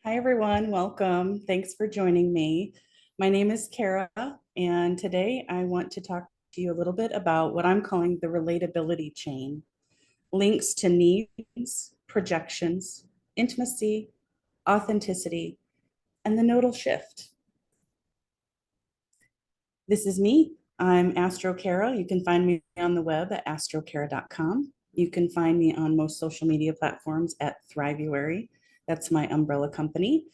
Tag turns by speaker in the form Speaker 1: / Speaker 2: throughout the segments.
Speaker 1: Hi, everyone. Welcome. Thanks for joining me. My name is Kara, and today I want to talk to you a little bit about what I'm calling the relatability chain, links to needs, projections, intimacy, authenticity, and the nodal shift. This is me. I'm Astro Kara. You can find me on the web at astrokara.com. You can find me on most social media platforms at Thrivuary. That's my umbrella company.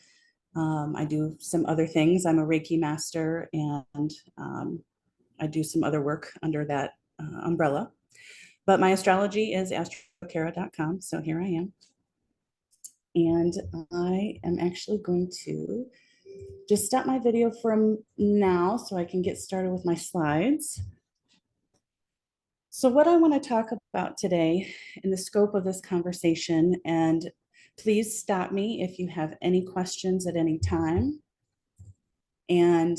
Speaker 1: I do some other things. I'm a Reiki master and I do some other work under that umbrella. But my astrology is astrokara.com. So here I am. And I am actually going to just stop my video from now so I can get started with my slides. So what I want to talk about today in the scope of this conversation, and please stop me if you have any questions at any time. And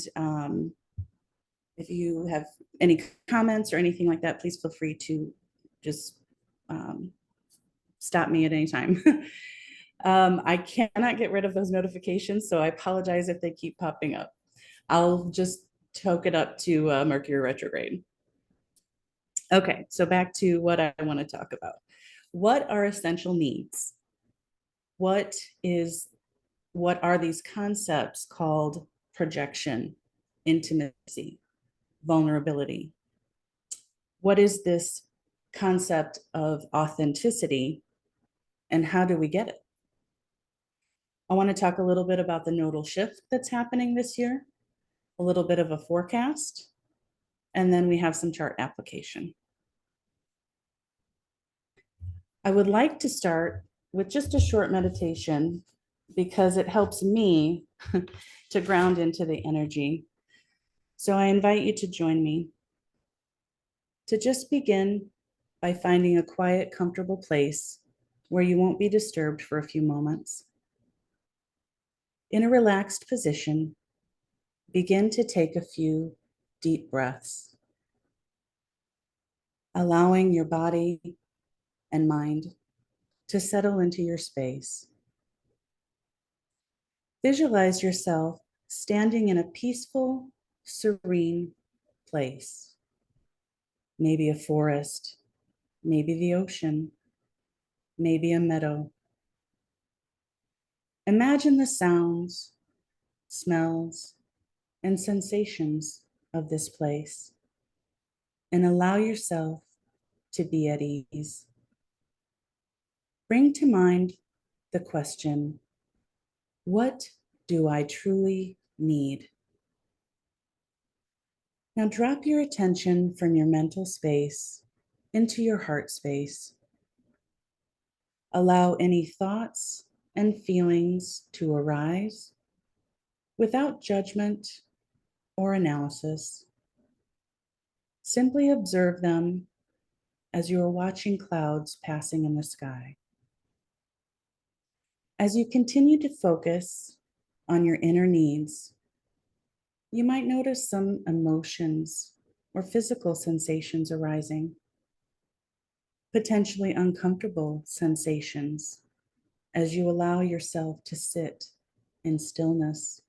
Speaker 1: if you have any comments or anything like that, please feel free to just stop me at any time. I cannot get rid of those notifications, so I apologize if they keep popping up. I'll just toke it up to Mercury retrograde. Okay, so back to what I want to talk about. What are essential needs? What are these concepts called projection, intimacy, vulnerability? What is this concept of authenticity and how do we get it? I want to talk a little bit about the nodal shift that's happening this year, a little bit of a forecast, and then we have some chart application. I would like to start with just a short meditation because it helps me to ground into the energy. So I invite you to join me to just begin by finding a quiet, comfortable place where you won't be disturbed for a few moments. In a relaxed position, begin to take a few deep breaths, allowing your body and mind to settle into your space. Visualize yourself standing in a peaceful, serene place. Maybe a forest, maybe the ocean, maybe a meadow. Imagine the sounds, smells, and sensations of this place, and allow yourself to be at ease. Bring to mind the question, what do I truly need? Now drop your attention from your mental space into your heart space. Allow any thoughts and feelings to arise without judgment or analysis. Simply observe them as you are watching clouds passing in the sky. As you continue to focus on your inner needs, you might notice some emotions or physical sensations arising, potentially uncomfortable sensations as you allow yourself to sit in stillness.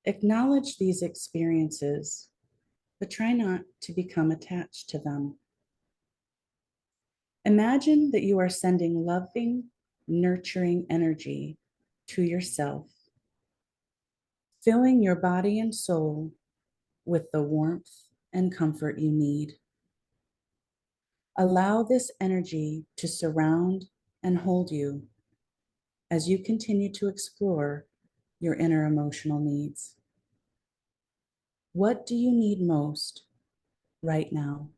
Speaker 1: Acknowledge these experiences, but try not to become attached to them. Imagine that you are sending loving, nurturing energy to yourself, filling your body and soul with the warmth and comfort you need. Allow this energy to surround and hold you as you continue to explore your inner emotional needs. What do you need most right now?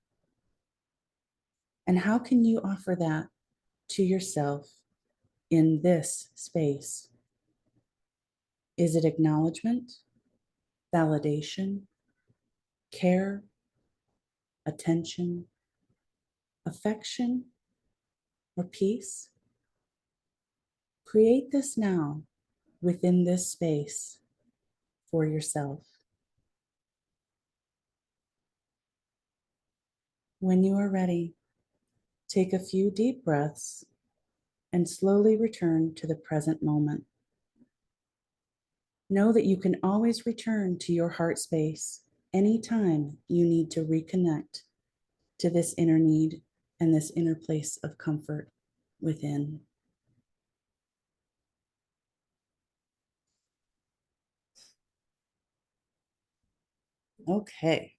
Speaker 1: And how can you offer that to yourself in this space? Is it acknowledgement, validation, care, attention, affection, or peace? Create this now within this space for yourself. When you are ready, take a few deep breaths and slowly return to the present moment. Know that you can always return to your heart space anytime you need to reconnect to this inner need and this inner place of comfort within. Okay,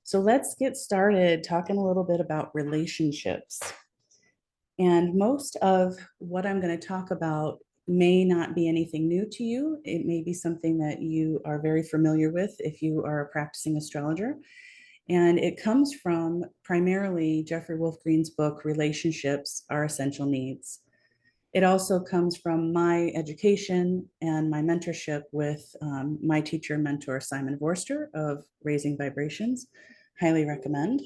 Speaker 1: so let's get started talking a little bit about relationships. And most of what I'm going to talk about may not be anything new to you. It may be something that you are very familiar with if you are a practicing astrologer. And it comes from primarily Jeffrey Wolf Green's book, Relationships Are Essential Needs. It also comes from my education and my mentorship with my teacher and mentor, Simon Vorster of Raising Vibrations. Highly recommend.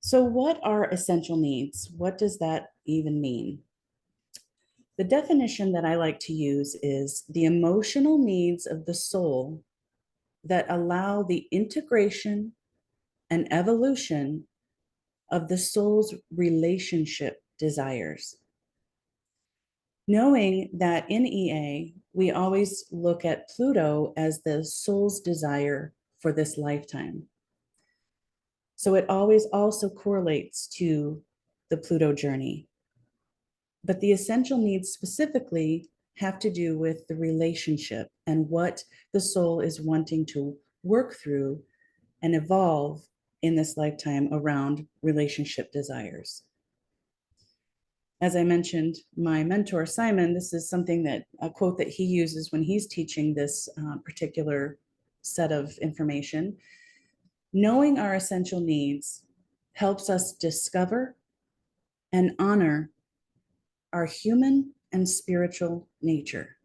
Speaker 1: So, what are essential needs? What does that even mean? The definition that I like to use is the emotional needs of the soul that allow the integration and evolution of the soul's relationship desires. Knowing that in EA, we always look at Pluto as the soul's desire for this lifetime. So it always also correlates to the Pluto journey. But the essential needs specifically have to do with the relationship and what the soul is wanting to work through and evolve in this lifetime around relationship desires. As I mentioned, my mentor, Simon, this is something that a quote that he uses when he's teaching this particular set of information. Knowing our essential needs helps us discover and honor our human and spiritual nature.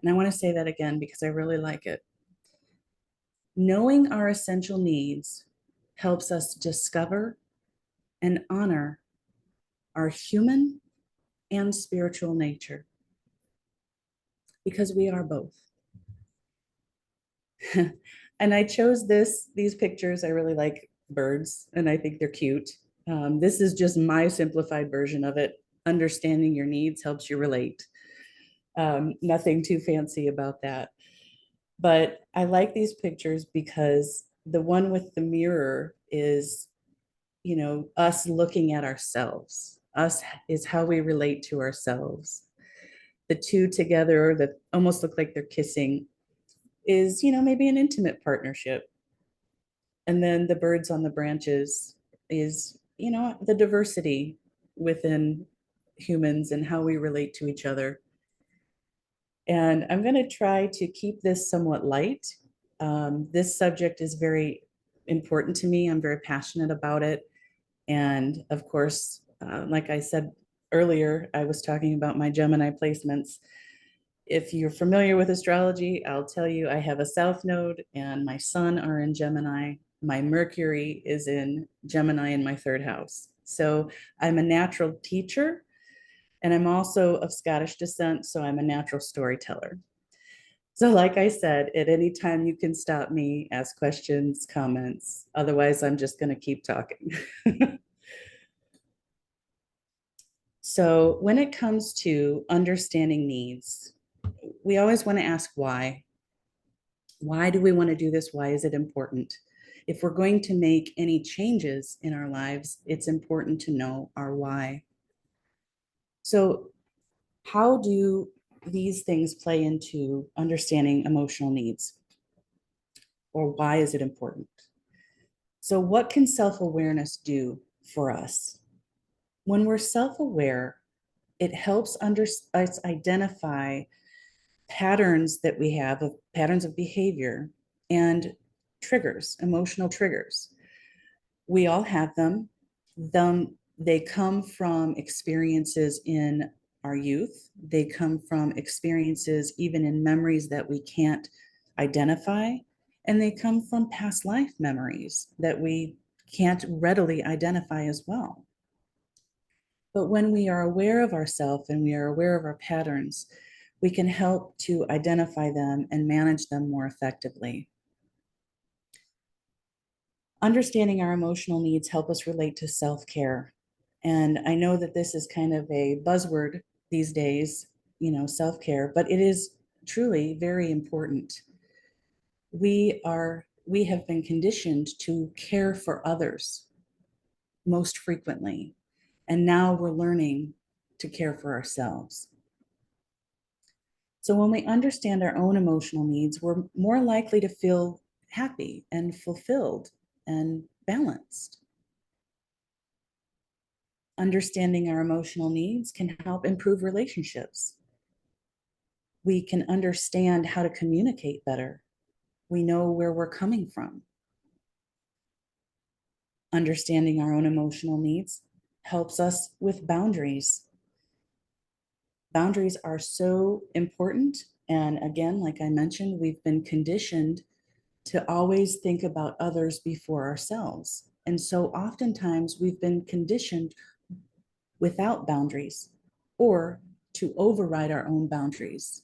Speaker 1: And I want to say that again because I really like it. Knowing our essential needs helps us discover and honor our human and spiritual nature because we are both. And I chose these pictures. I really like birds and I think they're cute. This is just my simplified version of it. Understanding your needs helps you relate. Nothing too fancy about that. But I like these pictures because the one with the mirror is, us looking at ourselves. Us is how we relate to ourselves. The two together that almost look like they're kissing is, maybe an intimate partnership. And then the birds on the branches is, the diversity within humans and how we relate to each other. And I'm going to try to keep this somewhat light. This subject is very important to me. I'm very passionate about it. And of course, like I said earlier, I was talking about my Gemini placements. If you're familiar with astrology, I'll tell you I have a South Node and my Sun are in Gemini. My Mercury is in Gemini in my third house. So I'm a natural teacher and I'm also of Scottish descent. So I'm a natural storyteller. So, like I said, at any time you can stop me, ask questions, comments. Otherwise, I'm just going to keep talking. So, when it comes to understanding needs, we always want to ask why. Why do we want to do this? Why is it important? If we're going to make any changes in our lives, it's important to know our why. So, how do these things play into understanding emotional needs? Or why is it important? So, what can self awareness do for us? When we're self aware, it helps us identify patterns that we have of patterns of behavior and triggers, emotional triggers. We all have them. They come from experiences in our youth. They come from experiences even in memories that we can't identify. And they come from past life memories that we can't readily identify as well. But when we are aware of ourselves and we are aware of our patterns, we can help to identify them and manage them more effectively. Understanding our emotional needs help us relate to self-care. And I know that this is kind of a buzzword these days, self-care, but it is truly very important. We have been conditioned to care for others most frequently, and now we're learning to care for ourselves. So when we understand our own emotional needs, we're more likely to feel happy and fulfilled and balanced. Understanding our emotional needs can help improve relationships. We can understand how to communicate better. We know where we're coming from. Understanding our own emotional needs helps us with boundaries. Boundaries are so important. And again, like I mentioned, we've been conditioned to always think about others before ourselves. And so oftentimes we've been conditioned without boundaries or to override our own boundaries.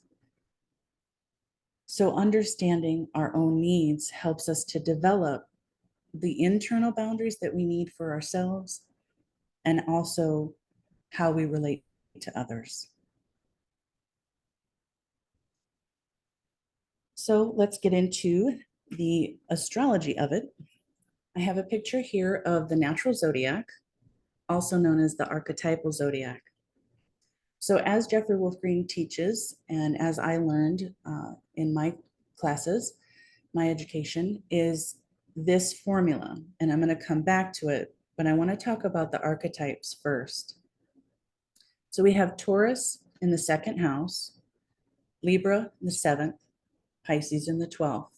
Speaker 1: So understanding our own needs helps us to develop the internal boundaries that we need for ourselves and also how we relate to others. So let's get into the astrology of it. I have a picture here of the natural zodiac, also known as the archetypal zodiac. So as Jeffrey Wolf Green teaches, and as I learned in my classes, my education is this formula, and I'm going to come back to it, but I want to talk about the archetypes first. So we have Taurus in the second house, Libra in the seventh, Pisces in the 12th,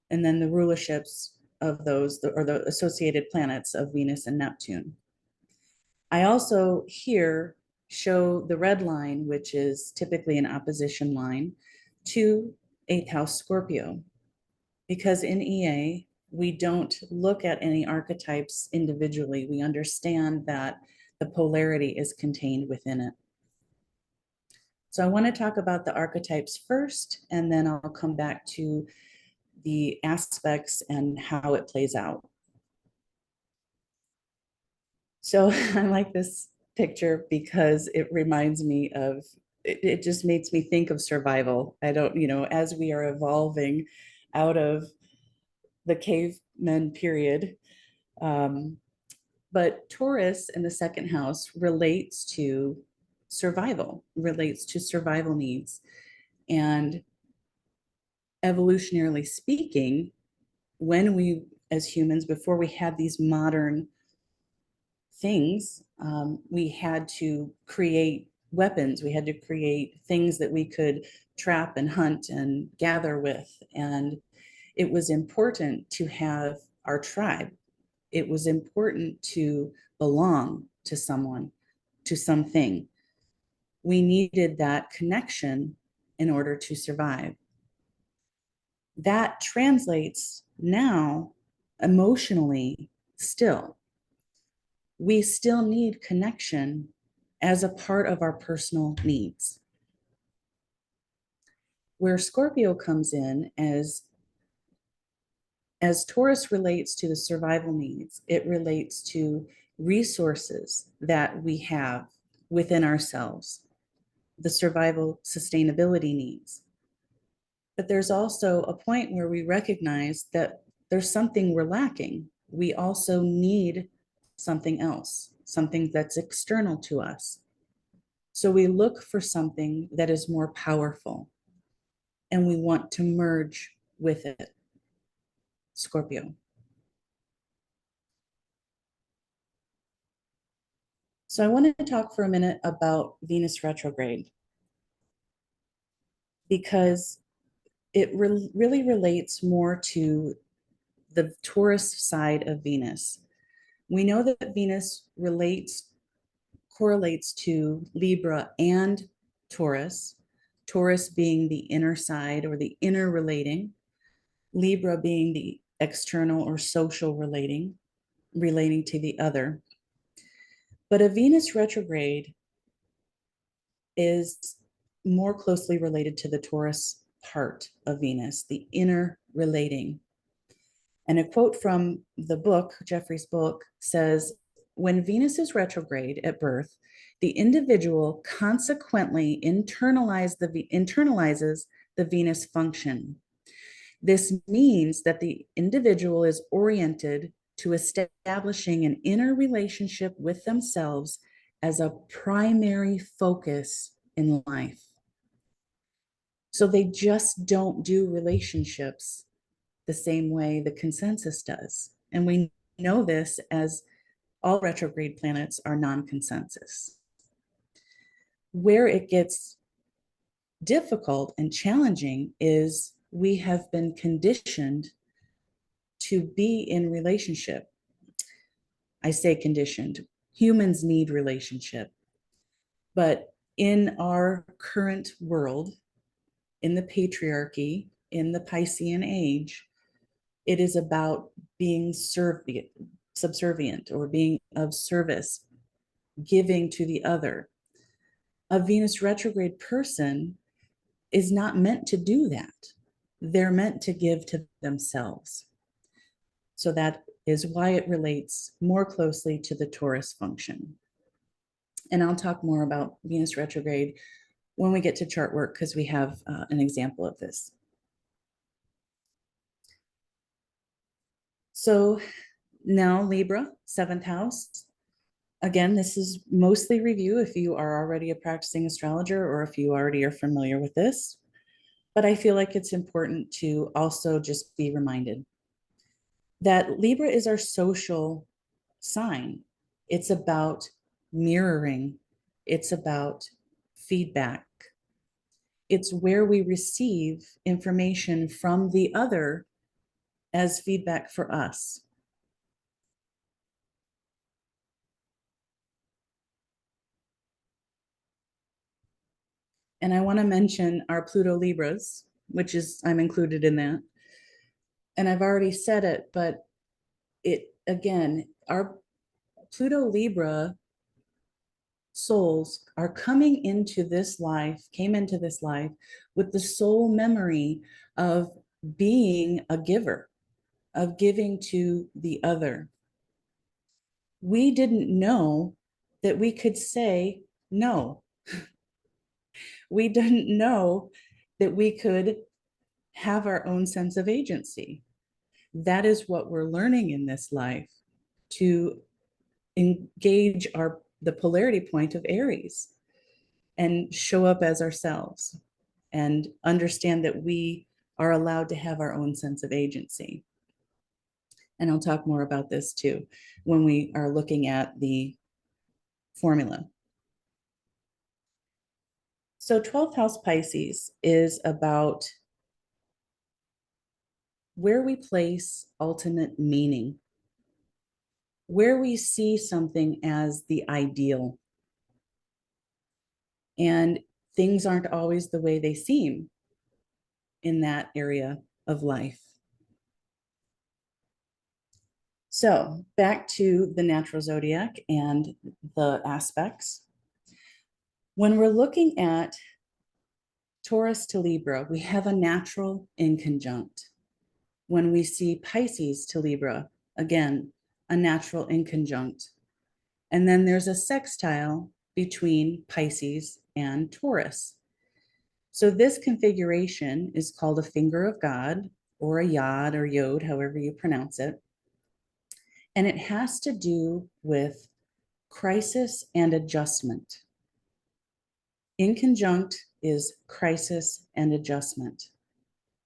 Speaker 1: and then the rulerships of those, or the associated planets of Venus and Neptune. I also here show the red line, which is typically an opposition line to 8th house Scorpio, because in EA, we don't look at any archetypes individually. We understand that the polarity is contained within it. So I want to talk about the archetypes first, and then I'll come back to the aspects and how it plays out. So I like this picture because it reminds me of, it just makes me think of survival. I don't, as we are evolving out of the cavemen period, but Taurus in the second house relates to survival, relates to survival needs. And evolutionarily speaking, when we, as humans, before we had these modern things, we had to create weapons. We had to create things that we could trap and hunt and gather with. And it was important to have our tribe. It was important to belong to someone, to something. We needed that connection in order to survive. That translates now emotionally still. We still need connection as a part of our personal needs. Where Scorpio comes in as Taurus relates to the survival needs, it relates to resources that we have within ourselves, the survival sustainability needs. But there's also a point where we recognize that there's something we're lacking. We also need something else, something that's external to us. So we look for something that is more powerful and we want to merge with it. Scorpio. So I wanted to talk for a minute about Venus retrograde because it really relates more to the Taurus side of Venus. We know that Venus correlates to Libra and Taurus, Taurus being the inner side or the inner relating, Libra being the external or social relating to the other. But a Venus retrograde is more closely related to the Taurus part of Venus, the inner relating. And a quote from the book, Jeffrey's book, says, when Venus is retrograde at birth, the individual consequently internalizes the Venus function. This means that the individual is oriented to establishing an inner relationship with themselves as a primary focus in life. So they just don't do relationships the same way the consensus does. And we know this as all retrograde planets are non-consensus. Where it gets difficult and challenging is we have been conditioned to be in relationship. I say conditioned. Humans need relationship. But in our current world, in the patriarchy, in the Piscean age, it is about being subservient or being of service, giving to the other. A Venus retrograde person is not meant to do that. They're meant to give to themselves. So that is why it relates more closely to the Taurus function. And I'll talk more about Venus retrograde when we get to chart work because we have an example of this. So now Libra, 7th house. Again, this is mostly review if you are already a practicing astrologer or if you already are familiar with this. But I feel like it's important to also just be reminded that Libra is our social sign. It's about mirroring. It's about feedback. It's where we receive information from the other as feedback for us. And I want to mention our Pluto Libras, which is, I'm included in that. And I've already said it, but again, our Pluto Libra souls are coming into this life, came into this life with the soul memory of being a giver, of giving to the other. We didn't know that we could say no. We didn't know that we could have our own sense of agency. That is what we're learning in this life, to engage the polarity point of Aries and show up as ourselves and understand that we are allowed to have our own sense of agency. And I'll talk more about this too when we are looking at the formula. So 12th house Pisces is about where we place ultimate meaning, where we see something as the ideal. And things aren't always the way they seem in that area of life. So back to the natural zodiac and the aspects. When we're looking at Taurus to Libra, we have a natural inconjunct. When we see Pisces to Libra, again, a natural inconjunct. And then there's a sextile between Pisces and Taurus. So this configuration is called a finger of God or a yod or yod, however you pronounce it. And it has to do with crisis and adjustment. Inconjunct is crisis and adjustment.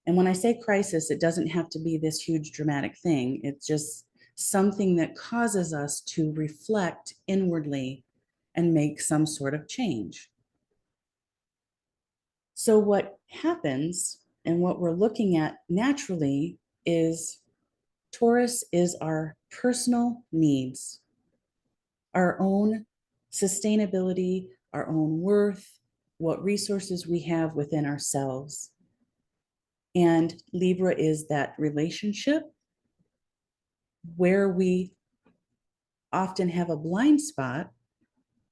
Speaker 1: And when I say crisis, it doesn't have to be this huge dramatic thing. It's just something that causes us to reflect inwardly and make some sort of change. So what happens and what we're looking at naturally is Taurus is our personal needs, our own sustainability, our own worth, what resources we have within ourselves. And Libra is that relationship where we often have a blind spot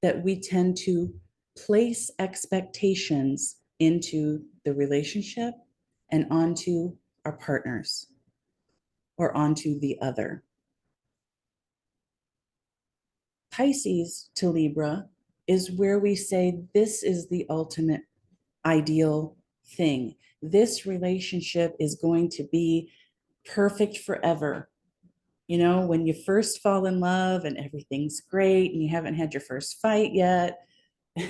Speaker 1: that we tend to place expectations into the relationship and onto our partners or onto the other. Pisces to Libra is where we say, this is the ultimate ideal thing. This relationship is going to be perfect forever. You know, when you first fall in love and everything's great and you haven't had your first fight yet,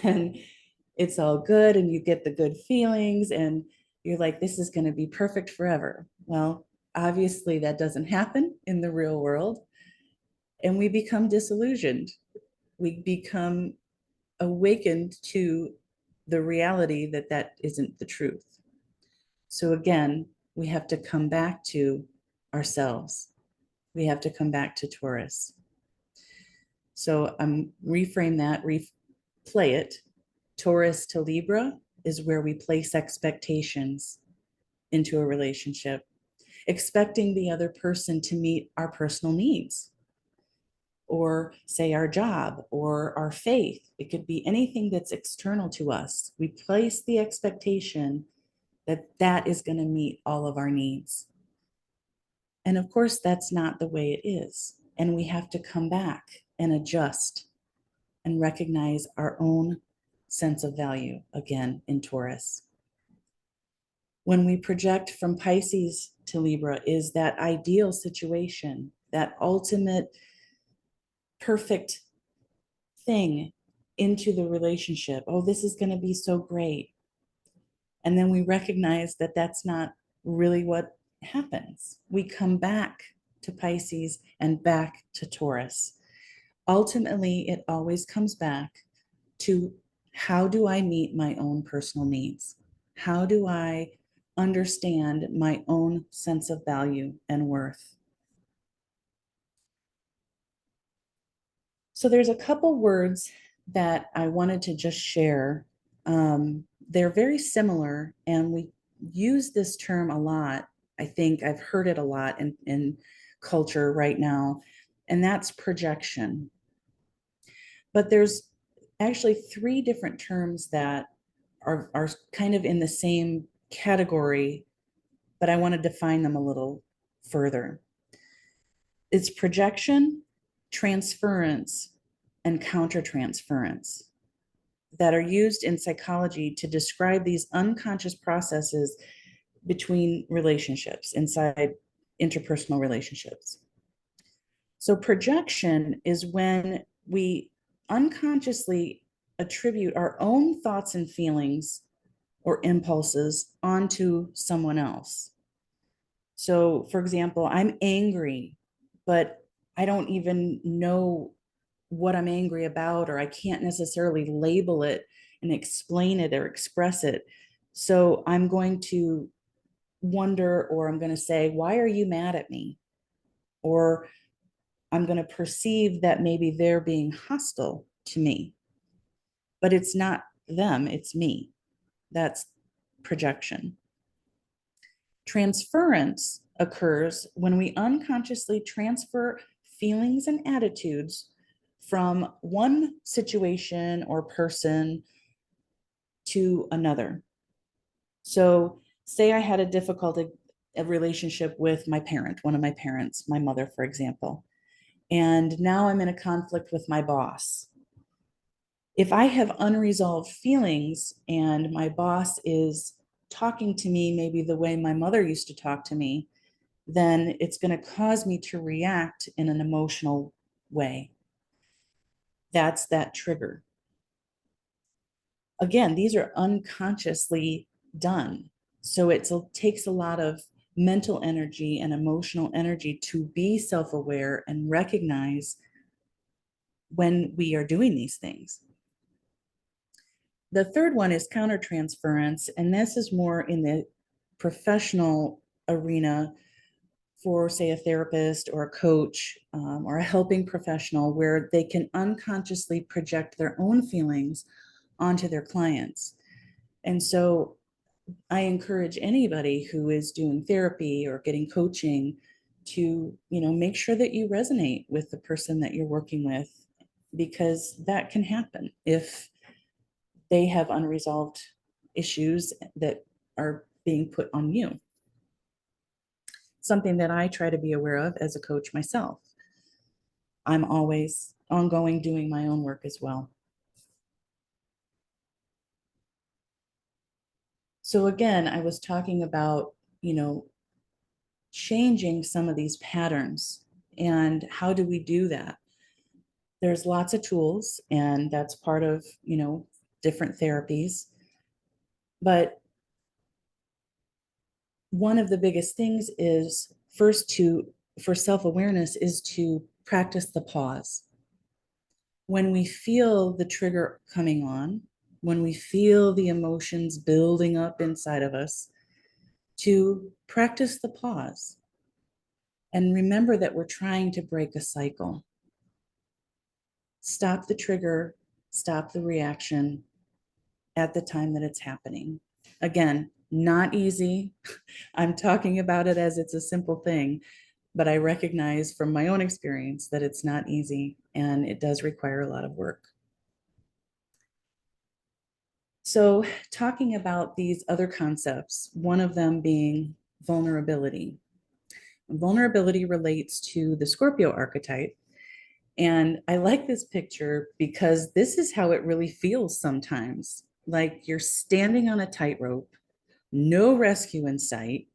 Speaker 1: and it's all good and you get the good feelings and you're like, this is going to be perfect forever. Well, obviously, that doesn't happen in the real world. And we become disillusioned. We become awakened to the reality that that isn't the truth. So again, we have to come back to ourselves. We have to come back to Taurus. So reframe that, replay it. Taurus to Libra is where we place expectations into a relationship, expecting the other person to meet our personal needs, or say our job or our faith. It could be anything that's external to us. We place the expectation that that is going to meet all of our needs. And of course, that's not the way it is. And we have to come back and adjust and recognize our own sense of value again in Taurus. When we project from Pisces to Libra is that ideal situation, that ultimate perfect thing into the relationship. Oh, this is going to be so great. And then we recognize that that's not really what happens. We come back to Pisces and back to Taurus. Ultimately, it always comes back to, how do I meet my own personal needs? How do I understand my own sense of value and worth? So there's a couple words that I wanted to just share. They're very similar, and we use this term a lot. I think I've heard it a lot in culture right now, and that's projection. But there's actually three different terms that are kind of in the same category, but I want to define them a little further. It's projection, transference, and countertransference that are used in psychology to describe these unconscious processes between relationships, inside interpersonal relationships. So projection is when we unconsciously attribute our own thoughts and feelings or impulses onto someone else. So, for example, I'm angry, but I don't even know what I'm angry about, or I can't necessarily label it and explain it or express it. So I'm going to wonder, or I'm going to say, why are you mad at me? Or I'm going to perceive that maybe they're being hostile to me, but it's not them, it's me. That's projection. Transference occurs when we unconsciously transfer feelings and attitudes from one situation or person to another. So, say I had a difficult relationship with my parent, one of my parents, my mother, for example, and now I'm in a conflict with my boss. If I have unresolved feelings and my boss is talking to me maybe the way my mother used to talk to me, then it's going to cause me to react in an emotional way. That's that trigger. Again, these are unconsciously done. So it takes a lot of mental energy and emotional energy to be self-aware and recognize when we are doing these things. The third one is countertransference, and this is more in the professional arena for, say, a therapist or a coach or a helping professional, where they can unconsciously project their own feelings onto their clients. And so I encourage anybody who is doing therapy or getting coaching to, make sure that you resonate with the person that you're working with, because that can happen if they have unresolved issues that are being put on you. Something that I try to be aware of as a coach myself. I'm always ongoing doing my own work as well. So again, I was talking about, changing some of these patterns. And how do we do that? There's lots of tools, and that's part of, different therapies. But one of the biggest things is first for self-awareness is to practice the pause. When we feel the trigger coming on, when we feel the emotions building up inside of us, to practice the pause and remember that we're trying to break a cycle. Stop the trigger, stop the reaction at the time that it's happening. Again, not easy. I'm talking about it as it's a simple thing, but I recognize from my own experience that it's not easy and it does require a lot of work. So, talking about these other concepts, one of them being vulnerability. Vulnerability relates to the Scorpio archetype. And I like this picture because this is how it really feels sometimes. Like you're standing on a tightrope, no rescue in sight.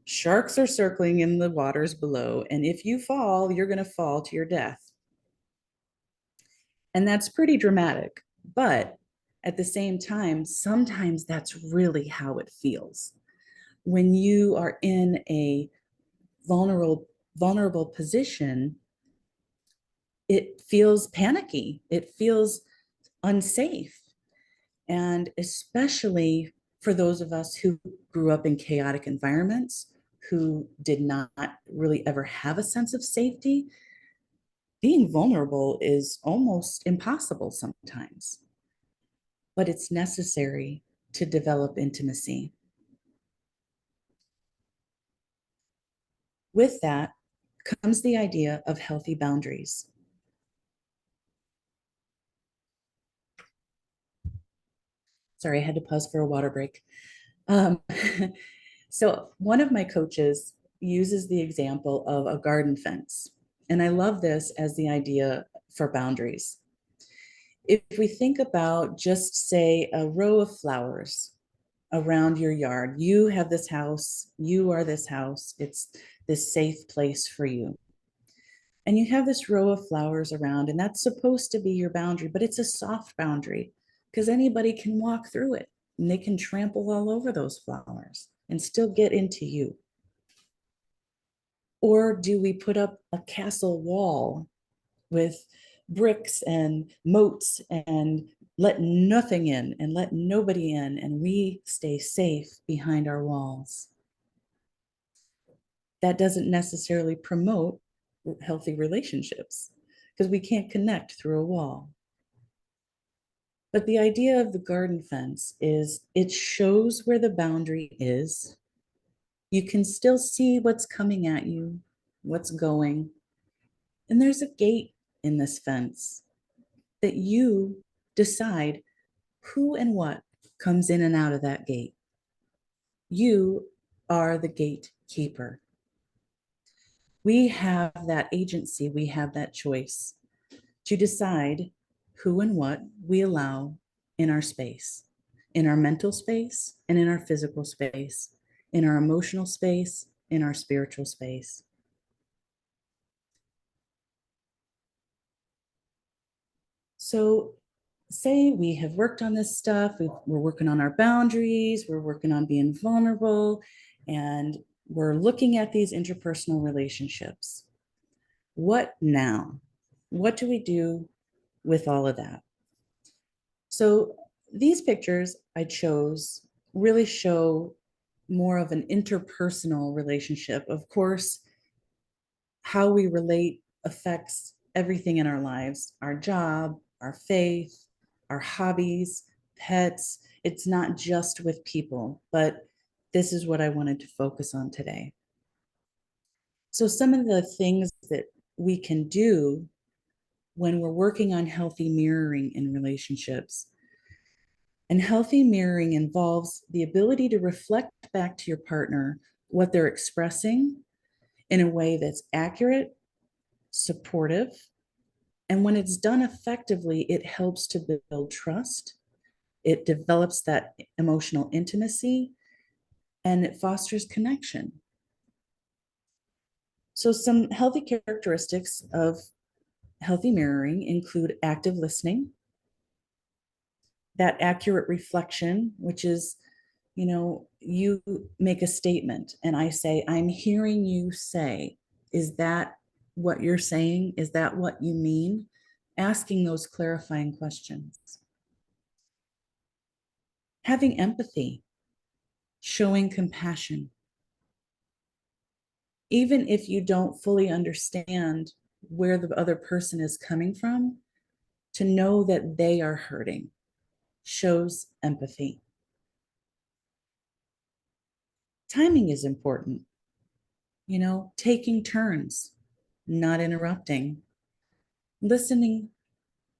Speaker 1: Sharks are circling in the waters below. And if you fall, you're going to fall to your death. And that's pretty dramatic. But at the same time, sometimes that's really how it feels. When you are in a vulnerable position, it feels panicky. It feels unsafe. And especially for those of us who grew up in chaotic environments, who did not really ever have a sense of safety, being vulnerable is almost impossible sometimes. But it's necessary to develop intimacy. With that comes the idea of healthy boundaries. Sorry, I had to pause for a water break. Um, so, one of my coaches uses the example of a garden fence. And I love this as the idea for boundaries. If we think about just, say, a row of flowers around your yard, you have this house, you are this house, it's this safe place for you. And you have this row of flowers around, and that's supposed to be your boundary, but it's a soft boundary because anybody can walk through it and they can trample all over those flowers and still get into you. Or do we put up a castle wall with bricks and moats and let nothing in and let nobody in, and we stay safe behind our walls? That doesn't necessarily promote healthy relationships because we can't connect through a wall. But the idea of the garden fence is it shows where the boundary is. You can still see what's coming at you, what's going. And there's a gate in this fence that you decide who and what comes in and out of that gate. You are the gatekeeper. We have that agency, we have that choice to decide who and what we allow in our space, in our mental space and in our physical space, in our emotional space, in our spiritual space. So, say we have worked on this stuff, we're working on our boundaries, we're working on being vulnerable, and we're looking at these interpersonal relationships. What now? What do we do with all of that? So these pictures I chose really show more of an interpersonal relationship. Of course, how we relate affects everything in our lives, our job, our faith, our hobbies, pets. It's not just with people, but this is what I wanted to focus on today. So, some of the things that we can do when we're working on healthy mirroring in relationships. And healthy mirroring involves the ability to reflect back to your partner what they're expressing in a way that's accurate, supportive, And when it's done effectively, it helps to build trust. It develops that emotional intimacy and it fosters connection. So, some healthy characteristics of healthy mirroring include active listening, that accurate reflection, which is, you make a statement and I say, I'm hearing you say, is that what you're saying? Is that what you mean? Asking those clarifying questions. Having empathy, showing compassion. Even if you don't fully understand where the other person is coming from, to know that they are hurting shows empathy. Timing is important, taking turns, not interrupting, listening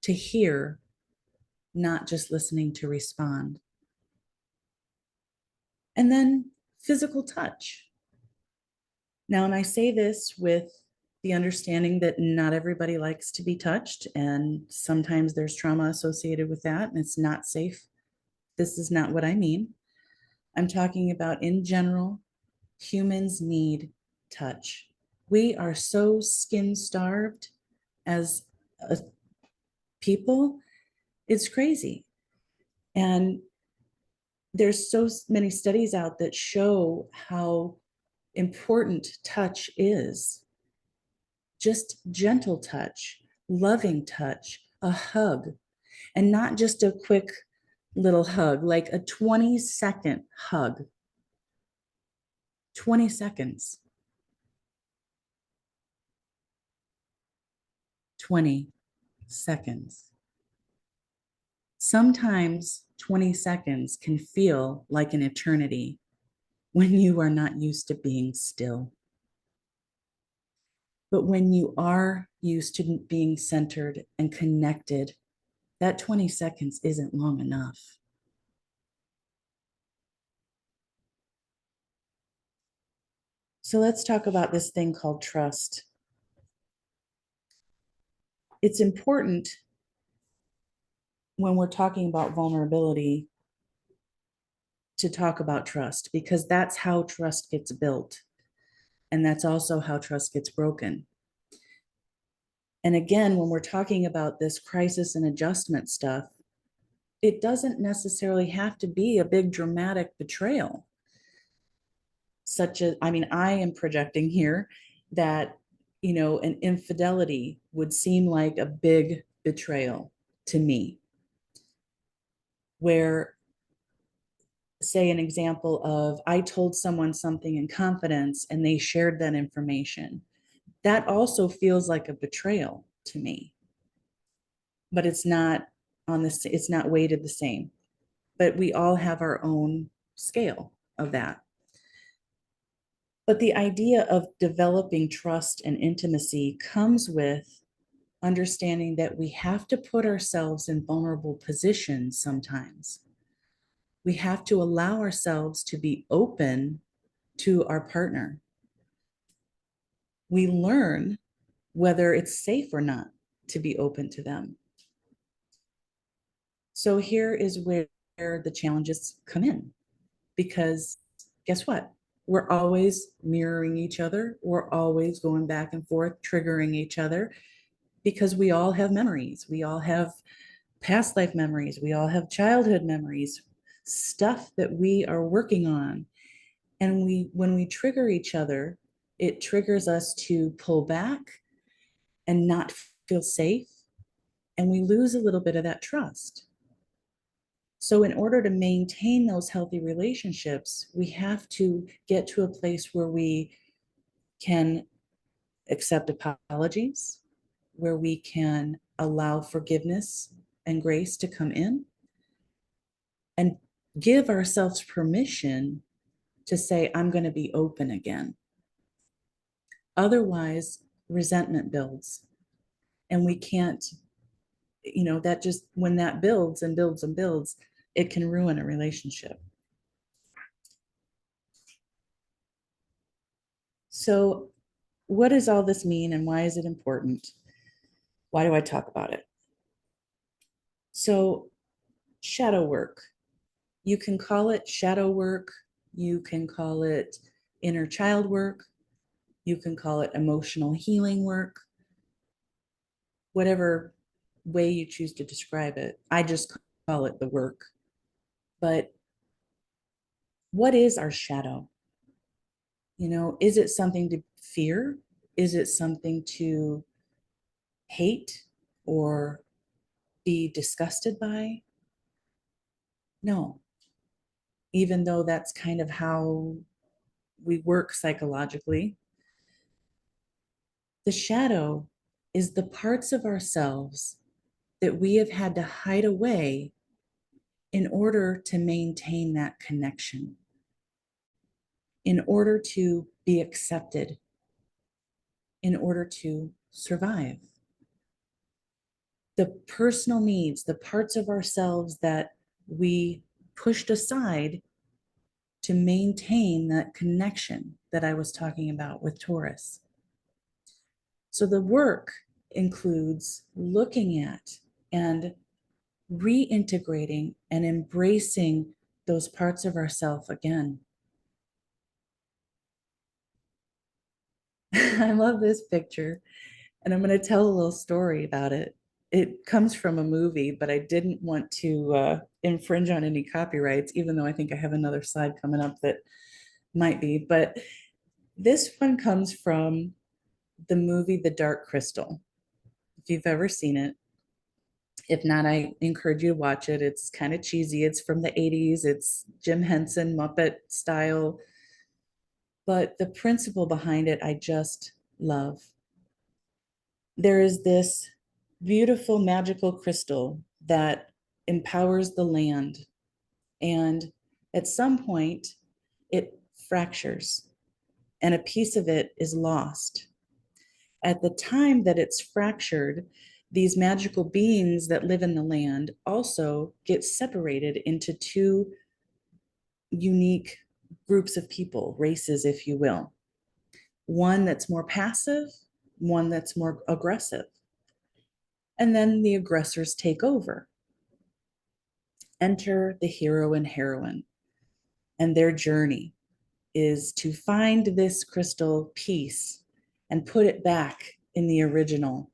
Speaker 1: to hear, not just listening to respond. And then physical touch. Now, and I say this with the understanding that not everybody likes to be touched, and sometimes there's trauma associated with that, and it's not safe. This is not what I mean. I'm talking about, in general, humans need touch. We are so skin starved as a people, it's crazy. And there's so many studies out that show how important touch is. Just gentle touch, loving touch, a hug, and not just a quick little hug, like a 20-second hug. 20 seconds. 20 seconds. Sometimes 20 seconds can feel like an eternity when you are not used to being still. But when you are used to being centered and connected, that 20 seconds isn't long enough. So let's talk about this thing called trust. It's important when we're talking about vulnerability to talk about trust, because that's how trust gets built. And that's also how trust gets broken. And again, when we're talking about this crisis and adjustment stuff, it doesn't necessarily have to be a big dramatic betrayal. Such as, I am projecting here that, an infidelity would seem like a big betrayal to me. Where, say, an example of I told someone something in confidence and they shared that information, that also feels like a betrayal to me. But it's not it's not weighted the same. But we all have our own scale of that. But the idea of developing trust and intimacy comes with understanding that we have to put ourselves in vulnerable positions sometimes. We have to allow ourselves to be open to our partner. We learn whether it's safe or not to be open to them. So here is where the challenges come in, because guess what? We're always mirroring each other. We're always going back and forth, triggering each other, because we all have memories. We all have past life memories. We all have childhood memories, stuff that we are working on. And when we trigger each other, it triggers us to pull back and not feel safe. And we lose a little bit of that trust. So, in order to maintain those healthy relationships, we have to get to a place where we can accept apologies, where we can allow forgiveness and grace to come in, and give ourselves permission to say, I'm going to be open again. Otherwise, resentment builds. And we can't, that just, when that builds and builds and builds, it can ruin a relationship. So, what does all this mean and why is it important? Why do I talk about it? So, shadow work. You can call it shadow work. You can call it inner child work. You can call it emotional healing work, whatever way you choose to describe it. I just call it the work. But what is our shadow? Is it something to fear? Is it something to hate or be disgusted by? No, even though that's kind of how we work psychologically. The shadow is the parts of ourselves that we have had to hide away in order to maintain that connection, in order to be accepted, in order to survive. The personal needs, the parts of ourselves that we pushed aside to maintain that connection that I was talking about with Taurus. So the work includes looking at and reintegrating and embracing those parts of ourself again. I love this picture, and I'm going to tell a little story about it. It comes from a movie, but I didn't want to infringe on any copyrights, even though I think I have another slide coming up that might be. But this one comes from the movie The Dark Crystal. If you've ever seen it, if not, I encourage you to watch it. It's kind of cheesy. It's from the 80s. It's Jim Henson, Muppet style. But the principle behind it, I just love. There is this beautiful, magical crystal that empowers the land. And at some point, it fractures and a piece of it is lost. At the time that it's fractured, these magical beings that live in the land also get separated into two unique groups of people, races, if you will. One that's more passive, one that's more aggressive. And then the aggressors take over. Enter the hero and heroine, and their journey is to find this crystal piece and put it back in the original.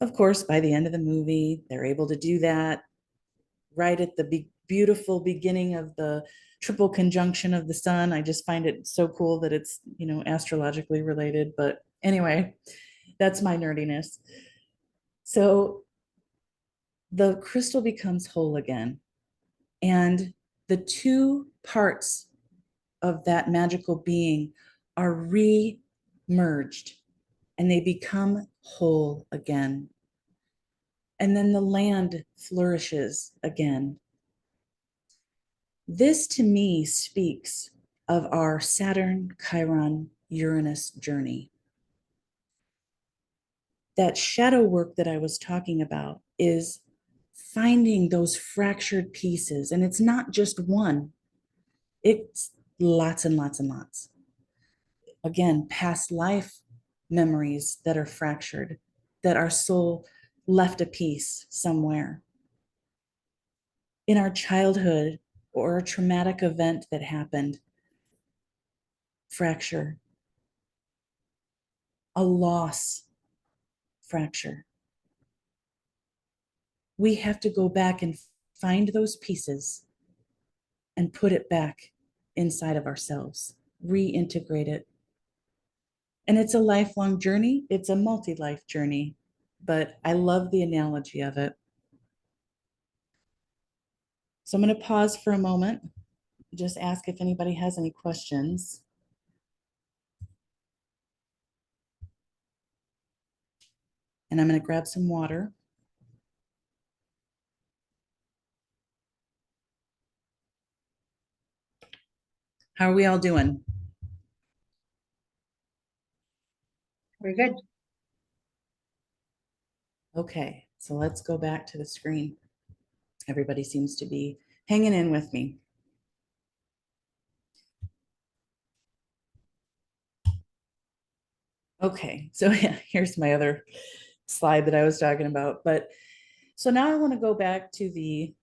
Speaker 1: Of course, by the end of the movie, they're able to do that right at the beautiful beginning of the triple conjunction of the sun. I just find it so cool that it's, astrologically related. But anyway, that's my nerdiness. So the crystal becomes whole again. And the two parts of that magical being are re-merged and they become whole again. And then the land flourishes again. This to me speaks of our Saturn, Chiron, Uranus journey. That shadow work that I was talking about is finding those fractured pieces. And it's not just one, it's lots and lots and lots. Again, past life memories that are fractured, that our soul left a piece somewhere. In our childhood or a traumatic event that happened, fracture. A loss, fracture. We have to go back and find those pieces and put it back inside of ourselves, reintegrate it. And it's a lifelong journey. It's a multi-life journey, but I love the analogy of it. So I'm going to pause for a moment, just ask if anybody has any questions. And I'm going to grab some water. How are we all doing?
Speaker 2: We're good.
Speaker 1: Okay, so let's go back to the screen. Everybody seems to be hanging in with me. Okay, so yeah, here's my other slide that I was talking about. But so now I want to go back to the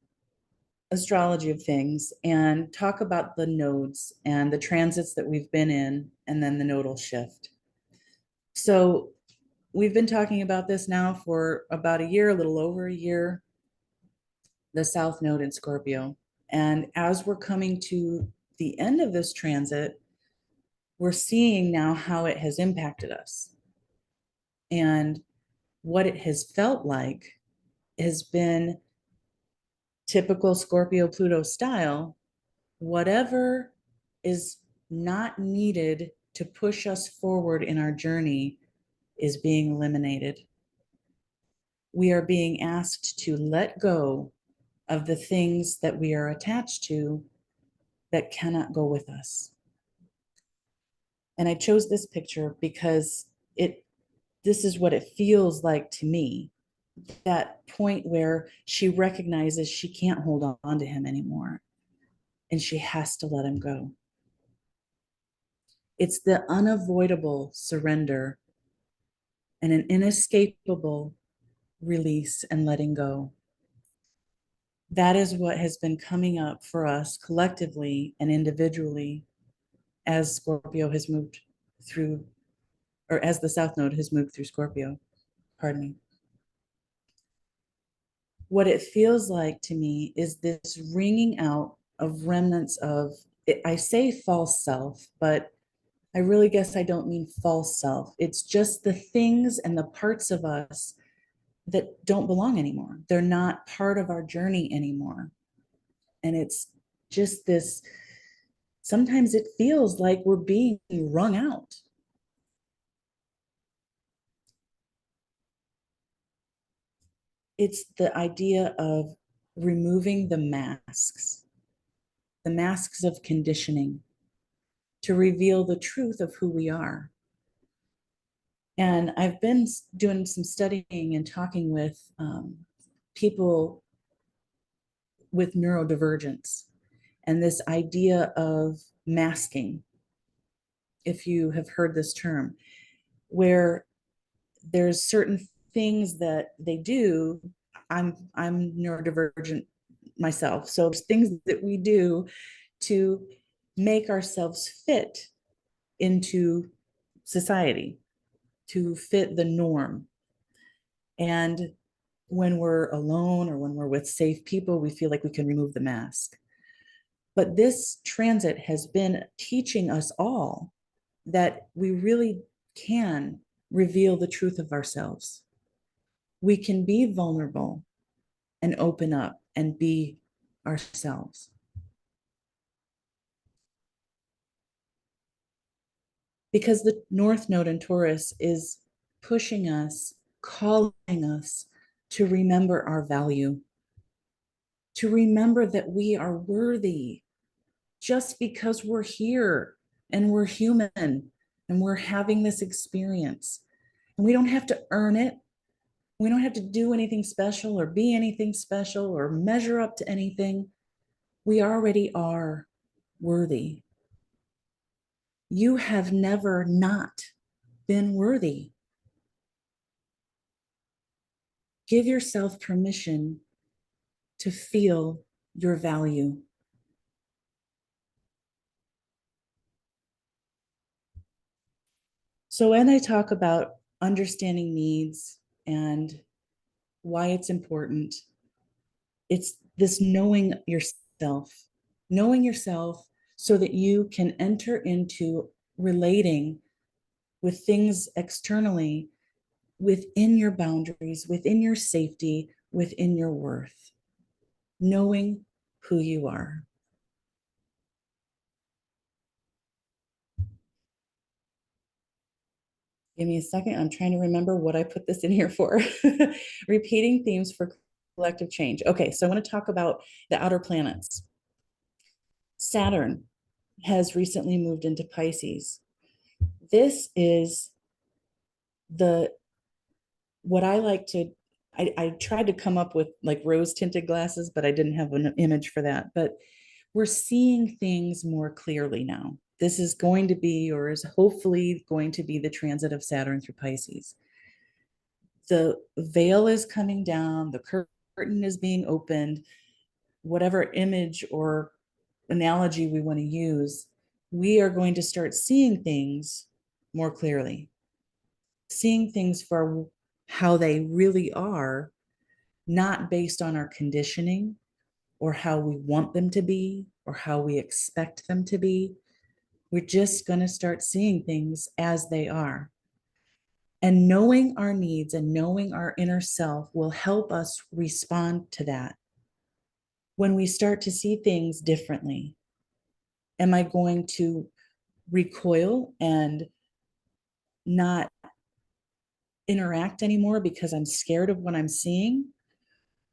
Speaker 1: astrology of things and talk about the nodes and the transits that we've been in, and then the nodal shift. So we've been talking about this now for about a year, a little over a year, the South Node in Scorpio. And as we're coming to the end of this transit, we're seeing now how it has impacted us. And what it has felt like has been typical Scorpio Pluto style. Whatever is not needed to push us forward in our journey is being eliminated. We are being asked to let go of the things that we are attached to that cannot go with us. And I chose this picture because this is what it feels like to me. That point where she recognizes she can't hold on to him anymore and she has to let him go. It's the unavoidable surrender and an inescapable release and letting go. That is what has been coming up for us collectively and individually as Scorpio has moved through, or as the South Node has moved through Scorpio. Pardon me. What it feels like to me is this wringing out of remnants of, I say false self, but I really guess I don't mean false self. It's just the things and the parts of us that don't belong anymore. They're not part of our journey anymore. And it's just this, sometimes it feels like we're being wrung out. It's the idea of removing the masks of conditioning to reveal the truth of who we are. And I've been doing some studying and talking with people with neurodivergence and this idea of masking, if you have heard this term, where there's certain things that they do. I'm neurodivergent myself, so there's things that we do to make ourselves fit into society, to fit the norm. And when we're alone or when we're with safe people, we feel like we can remove the mask. But this transit has been teaching us all that we really can reveal the truth of ourselves. We can be vulnerable and open up and be ourselves. Because the North Node in Taurus is pushing us, calling us to remember our value, to remember that we are worthy just because we're here and we're human and we're having this experience. And we don't have to earn it. We don't have to do anything special or be anything special or measure up to anything. We already are worthy. You have never not been worthy. Give yourself permission to feel your value. So when I talk about understanding needs and why it's important, it's this knowing yourself so that you can enter into relating with things externally within your boundaries, within your safety, within your worth, knowing who you are. Give me a second. I'm trying to remember what I put this in here for. Repeating themes for collective change. Okay, so I want to talk about the outer planets. Saturn has recently moved into Pisces. This is the what I like to I tried to come up with like rose tinted glasses, but I didn't have an image for that. But we're seeing things more clearly now. This is going to be, or is hopefully going to be, the transit of Saturn through Pisces. the veil is coming down, the curtain is being opened, whatever image or analogy we want to use, we are going to start seeing things more clearly, seeing things for how they really are, not based on our conditioning or how we want them to be or how we expect them to be. We're just going to start seeing things as they are. And knowing our needs and knowing our inner self will help us respond to that. When we start to see things differently, am I going to recoil and not interact anymore because I'm scared of what I'm seeing?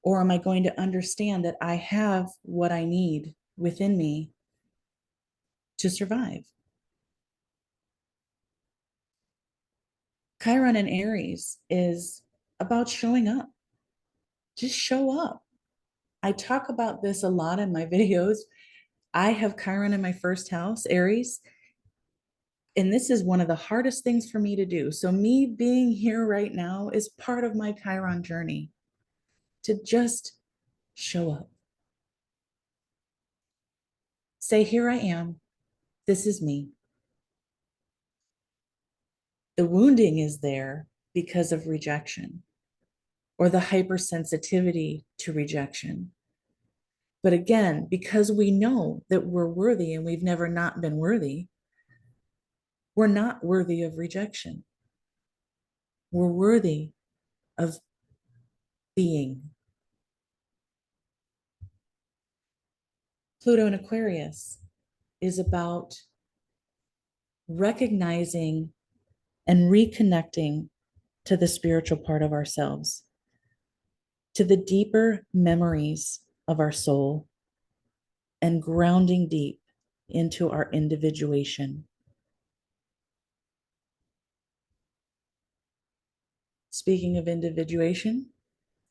Speaker 1: Or am I going to understand that I have what I need within me to survive? Chiron in Aries is about showing up. Just show up. I talk about this a lot in my videos. I have Chiron in my first house, Aries, and this is one of the hardest things for me to do. So me being here right now is part of my Chiron journey, to just show up. Say, here I am. This is me. The wounding is there because of rejection or the hypersensitivity to rejection. But again, because we know that we're worthy and we've never not been worthy, we're not worthy of rejection. We're worthy of being. Pluto in Aquarius is about recognizing and reconnecting to the spiritual part of ourselves, to the deeper memories of our soul, and grounding deep into our individuation. Speaking of individuation,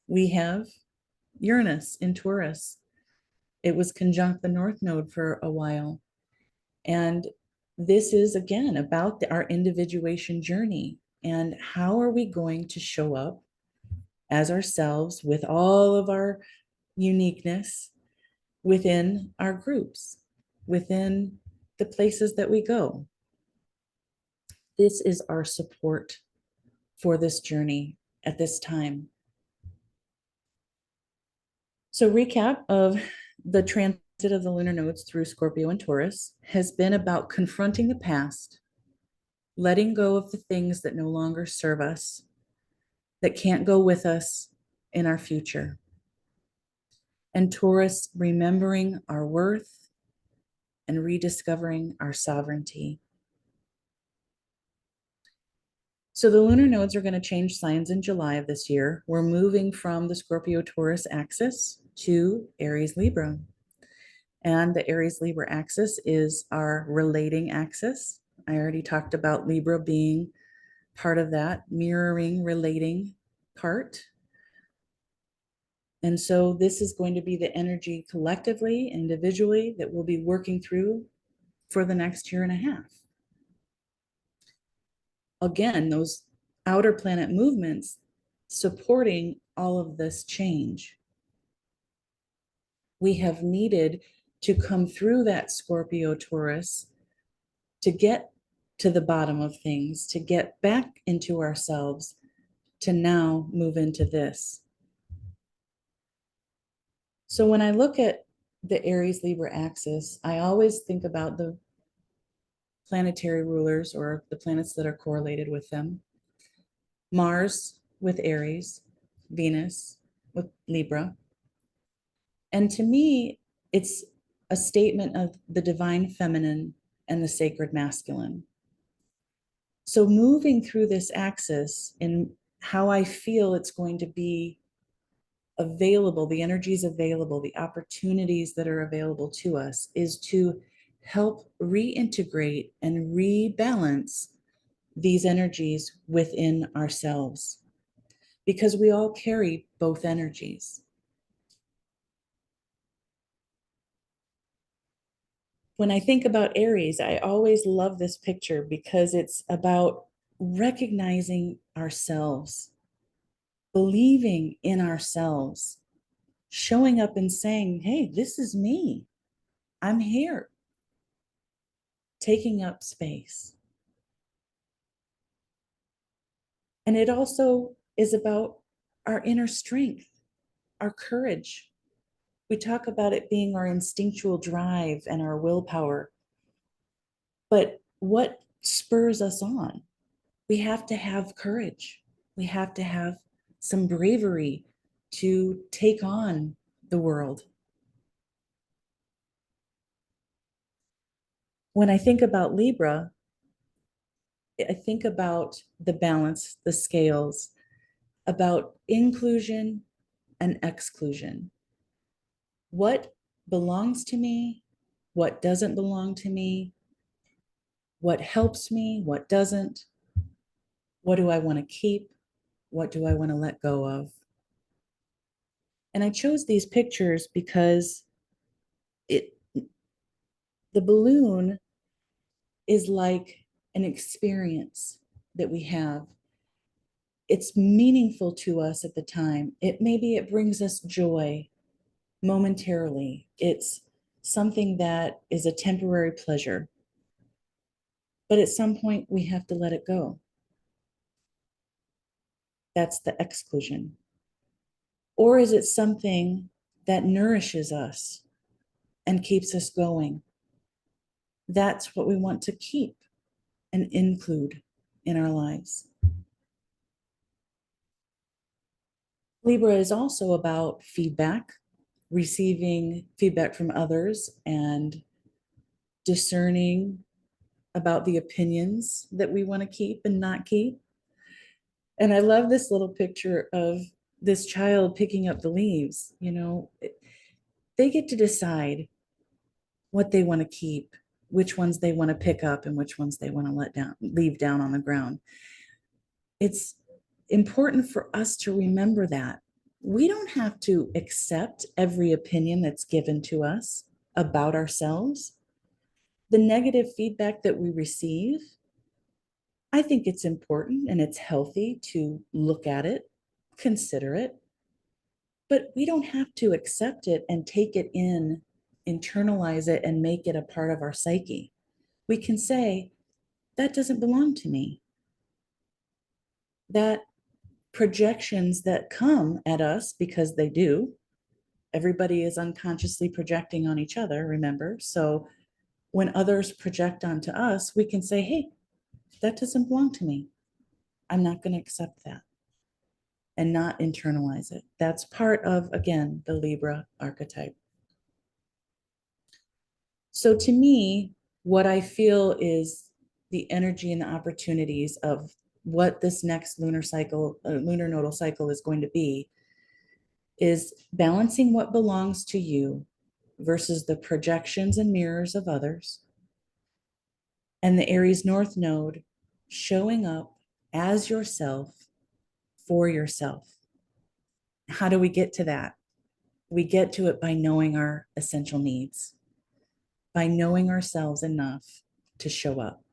Speaker 1: we have Uranus in Taurus. It was conjunct the North Node for a while. And this is, again, about our individuation journey. And how are we going to show up as ourselves with all of our uniqueness within our groups, within the places that we go? This is our support for this journey at this time. So, recap of the transit of the lunar nodes through Scorpio and Taurus has been about confronting the past, letting go of the things that no longer serve us, that can't go with us in our future. And Taurus, remembering our worth and rediscovering our sovereignty. So the lunar nodes are going to change signs in July of this year. We're moving from the Scorpio-Taurus axis to Aries-Libra. And the Aries-Libra axis is our relating axis. I already talked about Libra being part of that mirroring, relating part. And so this is going to be the energy collectively, individually, that we'll be working through for the next year and a half. Again, those outer planet movements supporting all of this change. We have needed to come through that Scorpio Taurus to get to the bottom of things, to get back into ourselves, to now move into this. So when I look at the Aries Libra axis, I always think about the planetary rulers or the planets that are correlated with them. Mars with Aries, Venus with Libra. And to me, it's a statement of the divine feminine and the sacred masculine. So moving through this axis and how I feel it's going to be available, the energies available, the opportunities that are available to us is to help reintegrate and rebalance these energies within ourselves, because we all carry both energies. When I think about Aries, I always love this picture because it's about recognizing ourselves, believing in ourselves, showing up and saying, hey, this is me. I'm here, taking up space. And it also is about our inner strength, our courage. We talk about it being our instinctual drive and our willpower. But what spurs us on? We have to have courage. We have to have some bravery to take on the world. When I think about Libra, I think about the balance, the scales, about inclusion and exclusion. What belongs to me? What doesn't belong to me? What helps me? What doesn't? What do I want to keep? What do I want to let go of? And I chose these pictures because it the balloon is like an experience that we have. It's meaningful to us at the time. It brings us joy momentarily. It's something that is a temporary pleasure. But at some point we have to let it go. That's the exclusion. Or is it something that nourishes us and keeps us going? That's what we want to keep and include in our lives. Libra is also about feedback, receiving feedback from others and discerning about the opinions that we want to keep and not keep. And I love this little picture of this child picking up the leaves. They get to decide what they want to keep, which ones they want to pick up and which ones they want to leave down on the ground. It's important for us to remember that we don't have to accept every opinion that's given to us about ourselves. The negative feedback that we receive, I think it's important and it's healthy to look at it, consider it, but we don't have to accept it and take it in, internalize it, and make it a part of our psyche. We can say, that doesn't belong to me. That projections that come at us, because they do, everybody is unconsciously projecting on each other, remember? So when others project onto us, we can say, hey, that doesn't belong to me. I'm not going to accept that and not internalize it. That's part of, again, the Libra archetype. So to me, what I feel is the energy and the opportunities of what this next lunar cycle, lunar nodal cycle is going to be, is balancing what belongs to you versus the projections and mirrors of others. And the Aries North Node showing up as yourself for yourself. How do we get to that? We get to it by knowing our essential needs, by knowing ourselves enough to show up.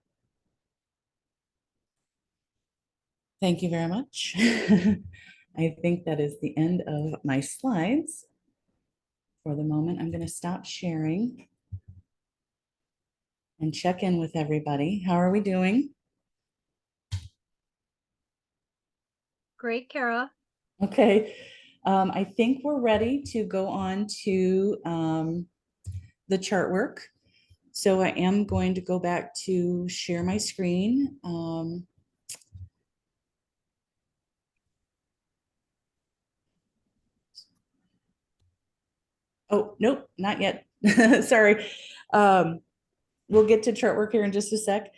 Speaker 1: Thank you very much. I think that is the end of my slides. For the moment, I'm going to stop sharing and check in with everybody. How are we doing?
Speaker 2: Great, Kara.
Speaker 1: Okay. I think we're ready to go on to the chart work. So I am going to go back to share my screen. Oh, nope, not yet. Sorry. We'll get to chart work here in just a sec.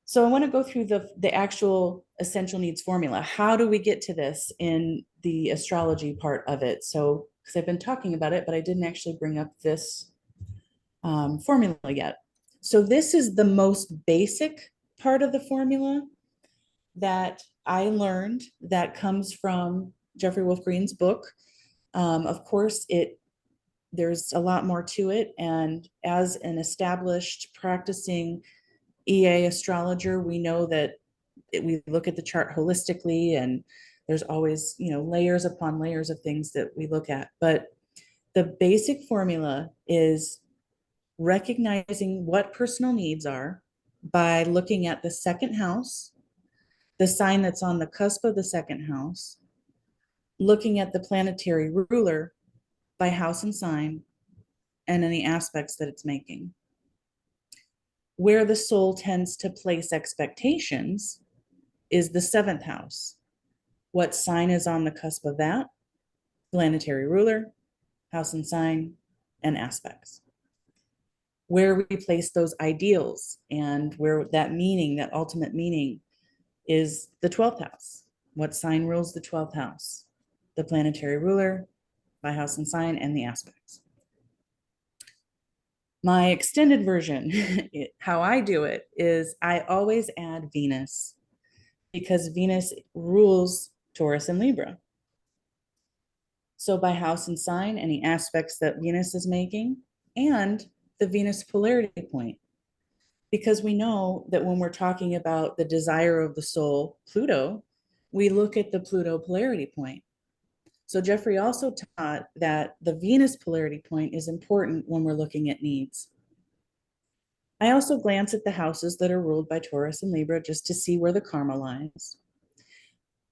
Speaker 1: So I want to go through the actual essential needs formula. How do we get to this in the astrology part of it? So, because I've been talking about it, but I didn't actually bring up this formula yet. So this is the most basic part of the formula that I learned that comes from Jeffrey Wolf Green's book. Of course, there's a lot more to it. And as an established practicing EA astrologer, we know that we look at the chart holistically and There's always, layers upon layers of things that we look at. But the basic formula is recognizing what personal needs are by looking at the second house, the sign that's on the cusp of the second house, looking at the planetary ruler by house and sign, and any aspects that it's making. Where the soul tends to place expectations is the seventh house. What sign is on the cusp of that? Planetary ruler, house and sign, and aspects. Where we place those ideals and where that meaning, that ultimate meaning, is the 12th house. What sign rules the 12th house? The planetary ruler by house and sign and the aspects. My extended version, how I do it, is I always add Venus because Venus rules Taurus and Libra. So by house and sign, any aspects that Venus is making, and the Venus polarity point. Because we know that when we're talking about the desire of the soul, Pluto, we look at the Pluto polarity point. So Jeffrey also taught that the Venus polarity point is important when we're looking at needs. I also glance at the houses that are ruled by Taurus and Libra just to see where the karma lies.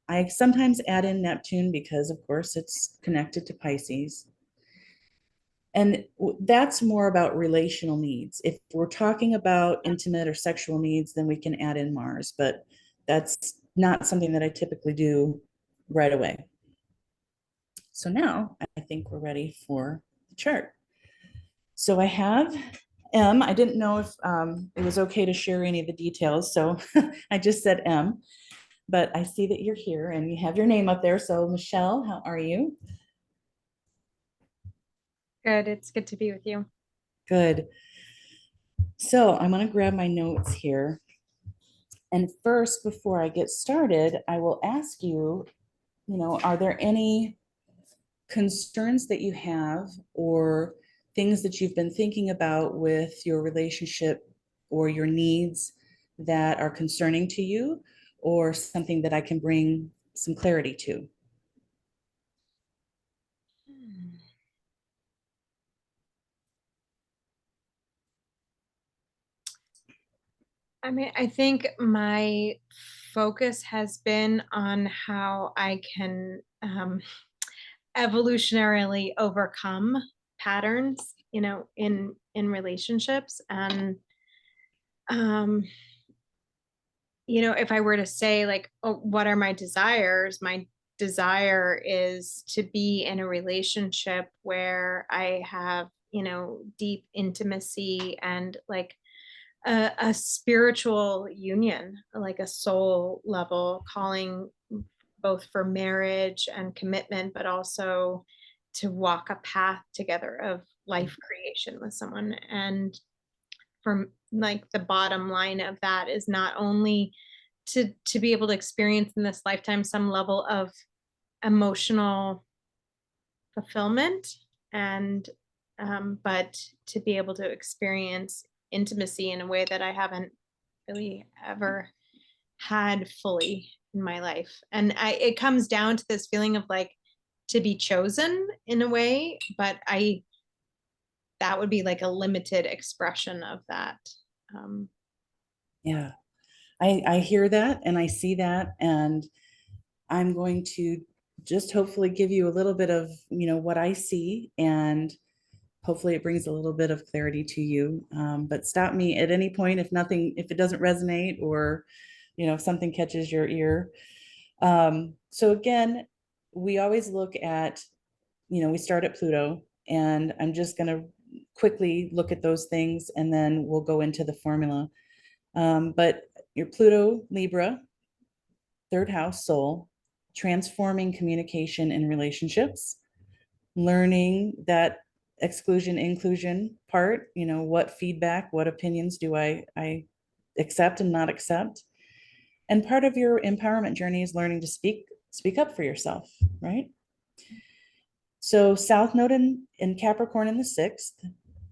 Speaker 1: I sometimes add in Neptune because, of course, it's connected to Pisces. And that's more about relational needs. If we're talking about intimate or sexual needs, then we can add in Mars, but that's not something that I typically do right away. So now I think we're ready for the chart. So I have M. I didn't know if it was okay to share any of the details, so I just said M. But I see that you're here and you have your name up there. So Michelle, how are you?
Speaker 2: Good. It's good to be with you.
Speaker 1: Good. So I'm going to grab my notes here. And first, before I get started, I will ask you, are there any concerns that you have or things that you've been thinking about with your relationship or your needs that are concerning to you, or something that I can bring some clarity to?
Speaker 2: I mean, I think my focus has been on how I can evolutionarily overcome patterns, in relationships. And um, if I were to say like, oh, what are my desires? My desire is to be in a relationship where I have, deep intimacy and like a spiritual union, like a soul level calling, both for marriage and commitment, but also to walk a path together of life creation with someone. And from like the bottom line of that is not only to be able to experience in this lifetime some level of emotional fulfillment, and but to be able to experience intimacy in a way that I haven't really ever had fully in my life. And it comes down to this feeling of like to be chosen in a way, but that would be like a limited expression of that. Um,
Speaker 1: Yeah, I hear that and I see that, and I'm going to just hopefully give you a little bit of, what I see, and hopefully it brings a little bit of clarity to you. But stop me at any point if it doesn't resonate, or, if something catches your ear. So again, we always look at, we start at Pluto, and I'm just going to quickly look at those things and then we'll go into the formula. But your Pluto, Libra, third house, soul, transforming communication and relationships, learning that exclusion inclusion part, what feedback, what opinions do I accept and not accept. And part of your empowerment journey is learning to speak up for yourself, right? So South Node in Capricorn in the sixth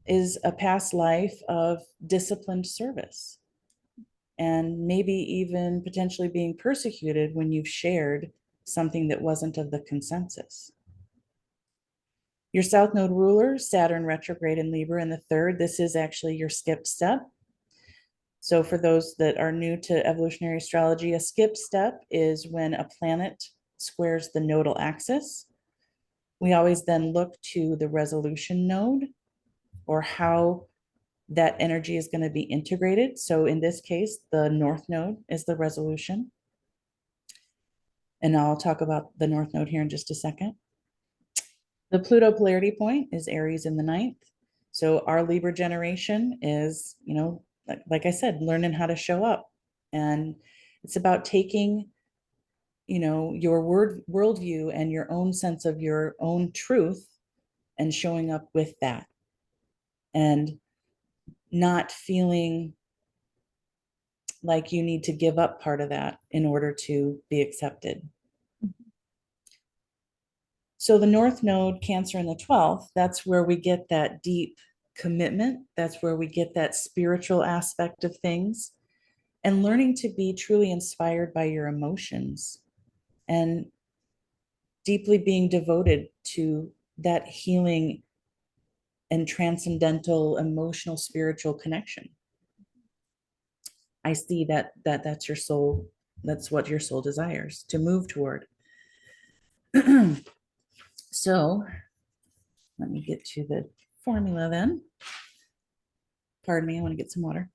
Speaker 1: is a past life of disciplined service, and maybe even potentially being persecuted when you've shared something that wasn't of the consensus. Your South Node ruler, Saturn retrograde in Libra in the third, this is actually your skipped step. So for those that are new to evolutionary astrology, a skip step is when a planet squares the nodal axis. We always then look to the resolution node or how that energy is going to be integrated. So in this case, the north node is the resolution. And I'll talk about the north node here in just a second. The Pluto polarity point is Aries in the ninth. So our Libra generation is, like I said, learning how to show up. And it's about taking, your worldview and your own sense of your own truth and showing up with that. And not feeling like you need to give up part of that in order to be accepted. So the North Node, Cancer in the 12th, that's where we get that deep commitment. That's where we get that spiritual aspect of things and learning to be truly inspired by your emotions and deeply being devoted to that healing and transcendental emotional spiritual connection. I see that's your soul, that's what your soul desires to move toward. So let me get to the formula then. Pardon me, I want to get some water.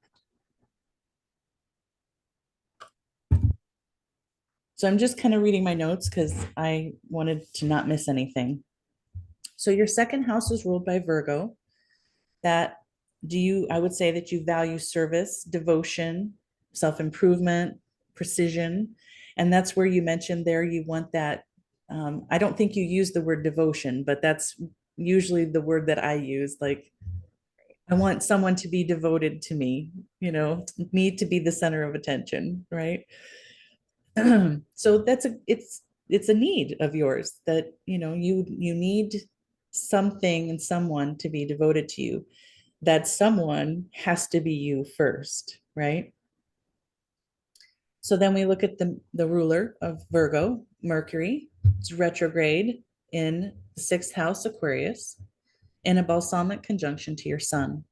Speaker 1: So I'm just kind of reading my notes because I wanted to not miss anything. So your second house is ruled by Virgo. That I would say that you value service, devotion, self-improvement, precision. And that's where you mentioned there you want that. I don't think you use the word devotion, but that's usually the word that I use. Like, I want someone to be devoted to me, me to be the center of attention, right? So it's a need of yours that you need something and someone to be devoted to you. That someone has to be you first, right? So then we look at the ruler of Virgo, Mercury. It's retrograde in the sixth house, Aquarius, in a balsamic conjunction to your sun.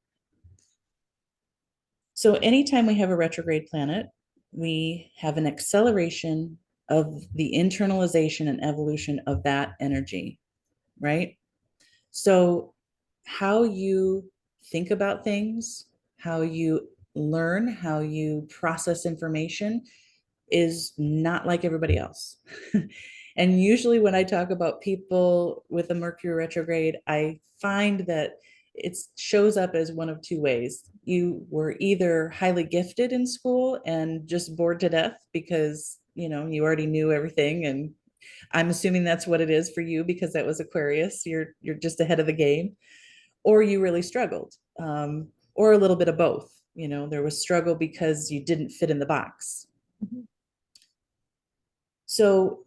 Speaker 1: So anytime we have a retrograde planet, we have an acceleration of the internalization and evolution of that energy, right? So how you think about things, how you learn, how you process information is not like everybody else. And usually when I talk about people with a Mercury retrograde, I find that it shows up as one of two ways. You were either highly gifted in school and just bored to death because, you already knew everything, and I'm assuming that's what it is for you because that was Aquarius. You're just ahead of the game, or you really struggled, or a little bit of both. There was struggle because you didn't fit in the box. Mm-hmm. So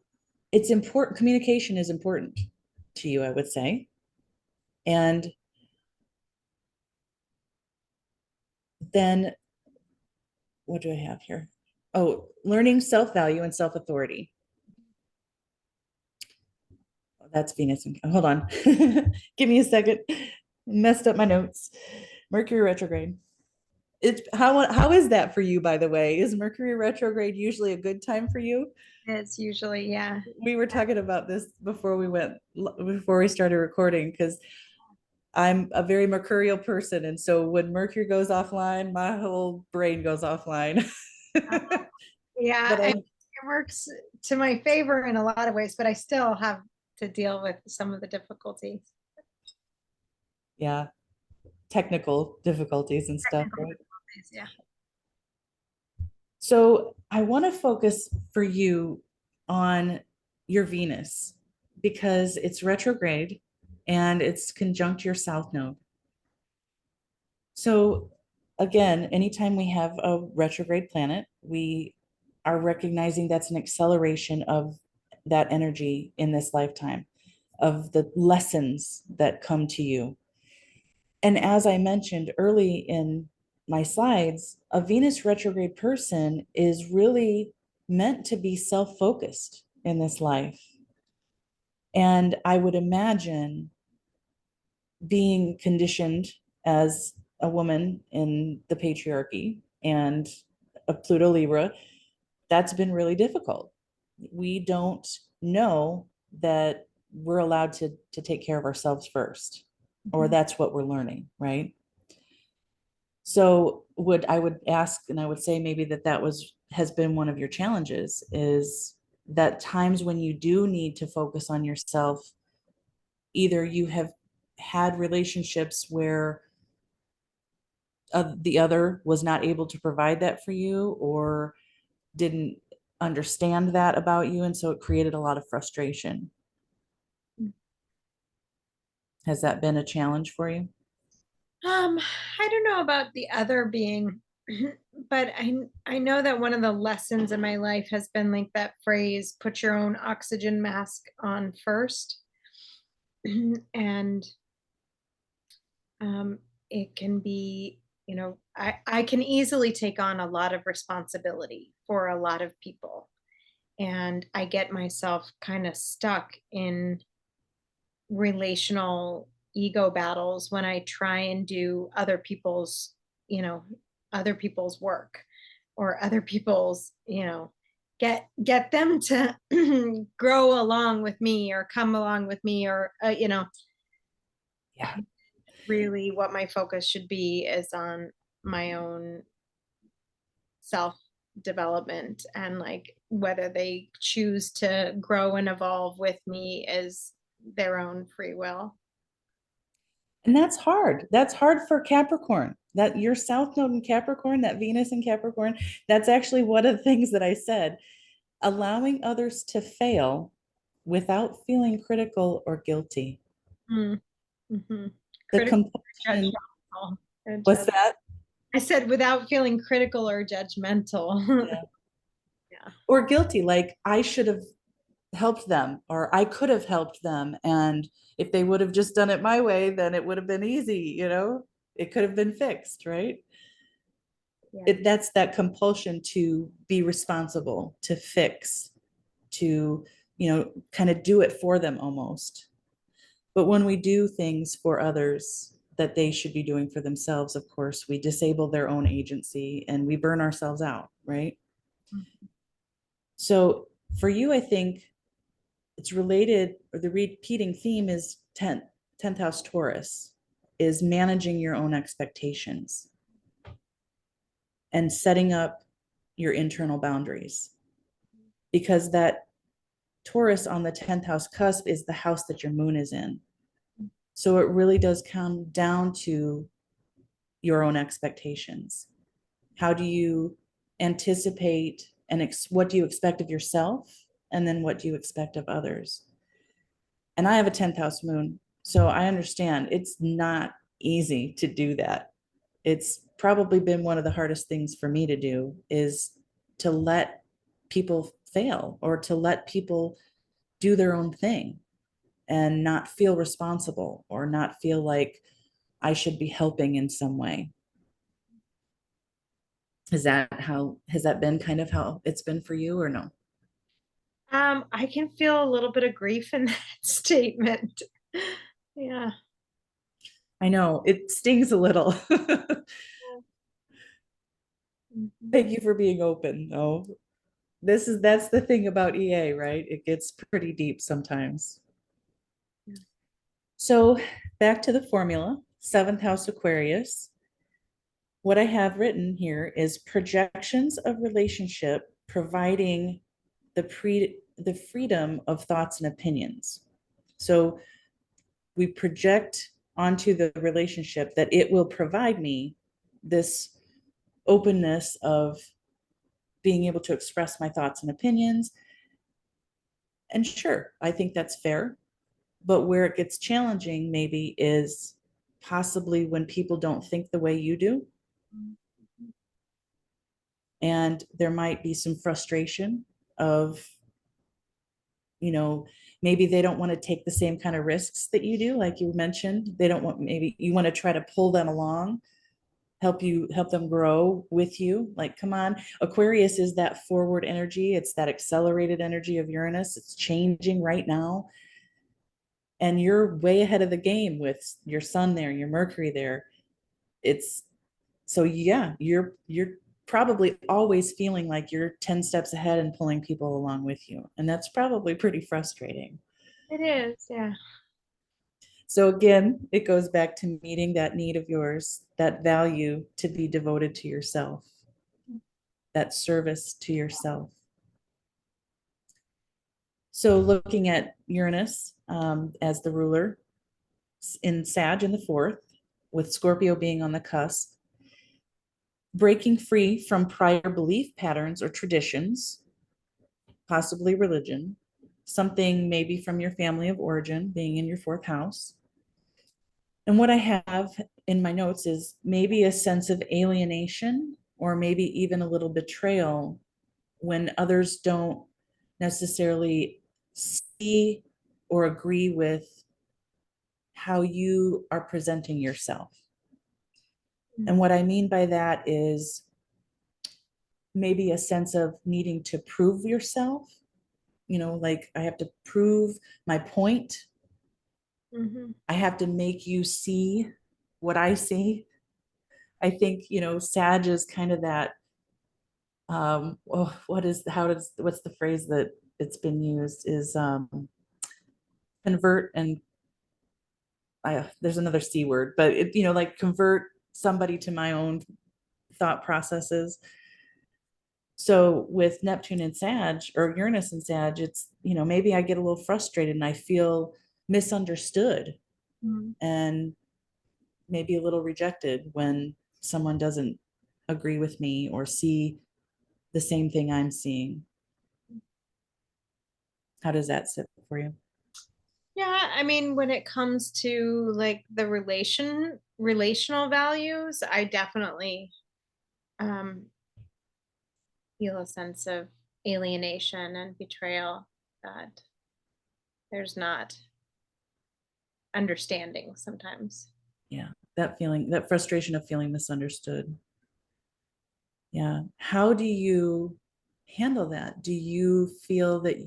Speaker 1: it's important. Communication is important to you, I would say. And then what do I have here? Oh, learning self-value and self-authority. That's Venus. Hold on. Give me a second. Messed up my notes. Mercury retrograde. It's how is that for you, by the way? Is Mercury retrograde usually a good time for you?
Speaker 2: It's usually, yeah.
Speaker 1: We were talking about this before we started recording, because I'm a very mercurial person. And so when Mercury goes offline, my whole brain goes offline.
Speaker 2: Yeah,
Speaker 1: But
Speaker 2: it works to my favor in a lot of ways, but I still have to deal with some of the difficulties.
Speaker 1: Yeah, technical difficulties and stuff, right?
Speaker 2: Yeah.
Speaker 1: So I want to focus for you on your Venus because it's retrograde and it's conjunct your South Node. So again, anytime we have a retrograde planet, we are recognizing that's an acceleration of that energy in this lifetime, of the lessons that come to you. And as I mentioned early in my slides, a Venus retrograde person is really meant to be self-focused in this life. And I would imagine being conditioned as a woman in the patriarchy and a Pluto Libra, that's been really difficult. We don't know that we're allowed to take care of ourselves first, or
Speaker 2: Mhm.
Speaker 1: that's what we're learning, right? So would I would ask, and I would say maybe that was has been one of your challenges, is that times when you do need to focus on yourself, either you have had relationships where the other was not able to provide that for you, or didn't understand that about you, and so it created a lot of frustration. Has that been a challenge for you?
Speaker 2: Um, I don't know about the other being, but I know that one of the lessons in my life has been like that phrase, put your own oxygen mask on first. And um, it can be, I can easily take on a lot of responsibility for a lot of people. And I get myself kind of stuck in relational ego battles when I try and do you know, other people's work or other people's, get them to grow along with me or come along with me or
Speaker 1: Yeah.
Speaker 2: really what my focus should be is on my own self development, and like whether they choose to grow and evolve with me is their own free will.
Speaker 1: And that's hard. That's hard for Capricorn. That your South Node in Capricorn, that Venus in Capricorn, that's actually one of the things that I said. Allowing others to fail without feeling critical or guilty.
Speaker 2: Mm, mhm.
Speaker 1: The
Speaker 2: Critical or
Speaker 1: compulsion,
Speaker 2: judgmental.
Speaker 1: what's that?
Speaker 2: I said without feeling critical or judgmental.
Speaker 1: Yeah.
Speaker 2: Yeah.
Speaker 1: Or guilty, like I should have helped them, or I could have helped them. And if they would have just done it my way, then it would have been easy, it could have been fixed, right?
Speaker 2: Yeah.
Speaker 1: That's that compulsion to be responsible, to fix, to, kind of do it for them almost. But when we do things for others that they should be doing for themselves, of course, we disable their own agency and we burn ourselves out, right? So for you, I think it's related, or the repeating theme is 10th house Taurus, is managing your own expectations and setting up your internal boundaries. Because that Taurus on the 10th house cusp is the house that your moon is in. So it really does come down to your own expectations. How do you anticipate and what do you expect of yourself? And then what do you expect of others? And I have a 10th house moon. So I understand it's not easy to do that. It's probably been one of the hardest things for me to do, is to let people fail or to let people do their own thing and not feel responsible or not feel like I should be helping in some way. Has that been kind of how it's been for you, or no?
Speaker 2: I can feel a little bit of grief in that statement. Yeah.
Speaker 1: I know it stings a little.
Speaker 2: Mhm.
Speaker 1: Thank you for being open, though. That's the thing about EA, right? It gets pretty deep sometimes. So back to the formula, seventh house Aquarius. What I have written here is projections of relationship providing the freedom of thoughts and opinions. So we project onto the relationship that it will provide me this openness of being able to express my thoughts and opinions. And sure, I think that's fair. But where it gets challenging maybe is possibly when people don't think the way you do. And there might be some frustration of, you know, maybe they don't want to take the same kind of risks that you do, like you mentioned. They don't want, maybe you want to try to pull them along. help them grow with you. Like, come on. Aquarius is that forward energy. It's that accelerated energy of Uranus. It's changing right now. And you're way ahead of the game with your sun there, your Mercury there. It's so yeah, you're probably always feeling like you're 10 steps ahead and pulling people along with you. And that's probably pretty frustrating.
Speaker 2: It is, yeah.
Speaker 1: So again, it goes back to meeting that need of yours, that value to be devoted to yourself, that service to yourself. So looking at Uranus as the ruler in Sag in the fourth, with Scorpio being on the cusp, breaking free from prior belief patterns or traditions, possibly religion, something maybe from your family of origin being in your fourth house. And what I have in my notes is maybe a sense of alienation or maybe even a little betrayal when others don't necessarily see or agree with how you are presenting yourself. And what I mean by that is maybe a sense of needing to prove yourself, like I have to prove my point.
Speaker 2: Mm-hmm.
Speaker 1: I have to make you see what I see. I think, Sag is kind of that, what's the phrase that it's been used is convert and there's another C word, but like convert somebody to my own thought processes. So with Neptune and Sag or Uranus and Sag, it's, maybe I get a little frustrated and I feel misunderstood
Speaker 2: Mm-hmm.
Speaker 1: and maybe a little rejected when someone doesn't agree with me or see the same thing I'm seeing. How does that sit for you?
Speaker 2: Yeah, I mean, when it comes to like the relational values, I definitely um feel a sense of alienation and betrayal that there's not understanding sometimes.
Speaker 1: Yeah, that feeling, that frustration of feeling misunderstood. Yeah. How do you handle that? Do you feel that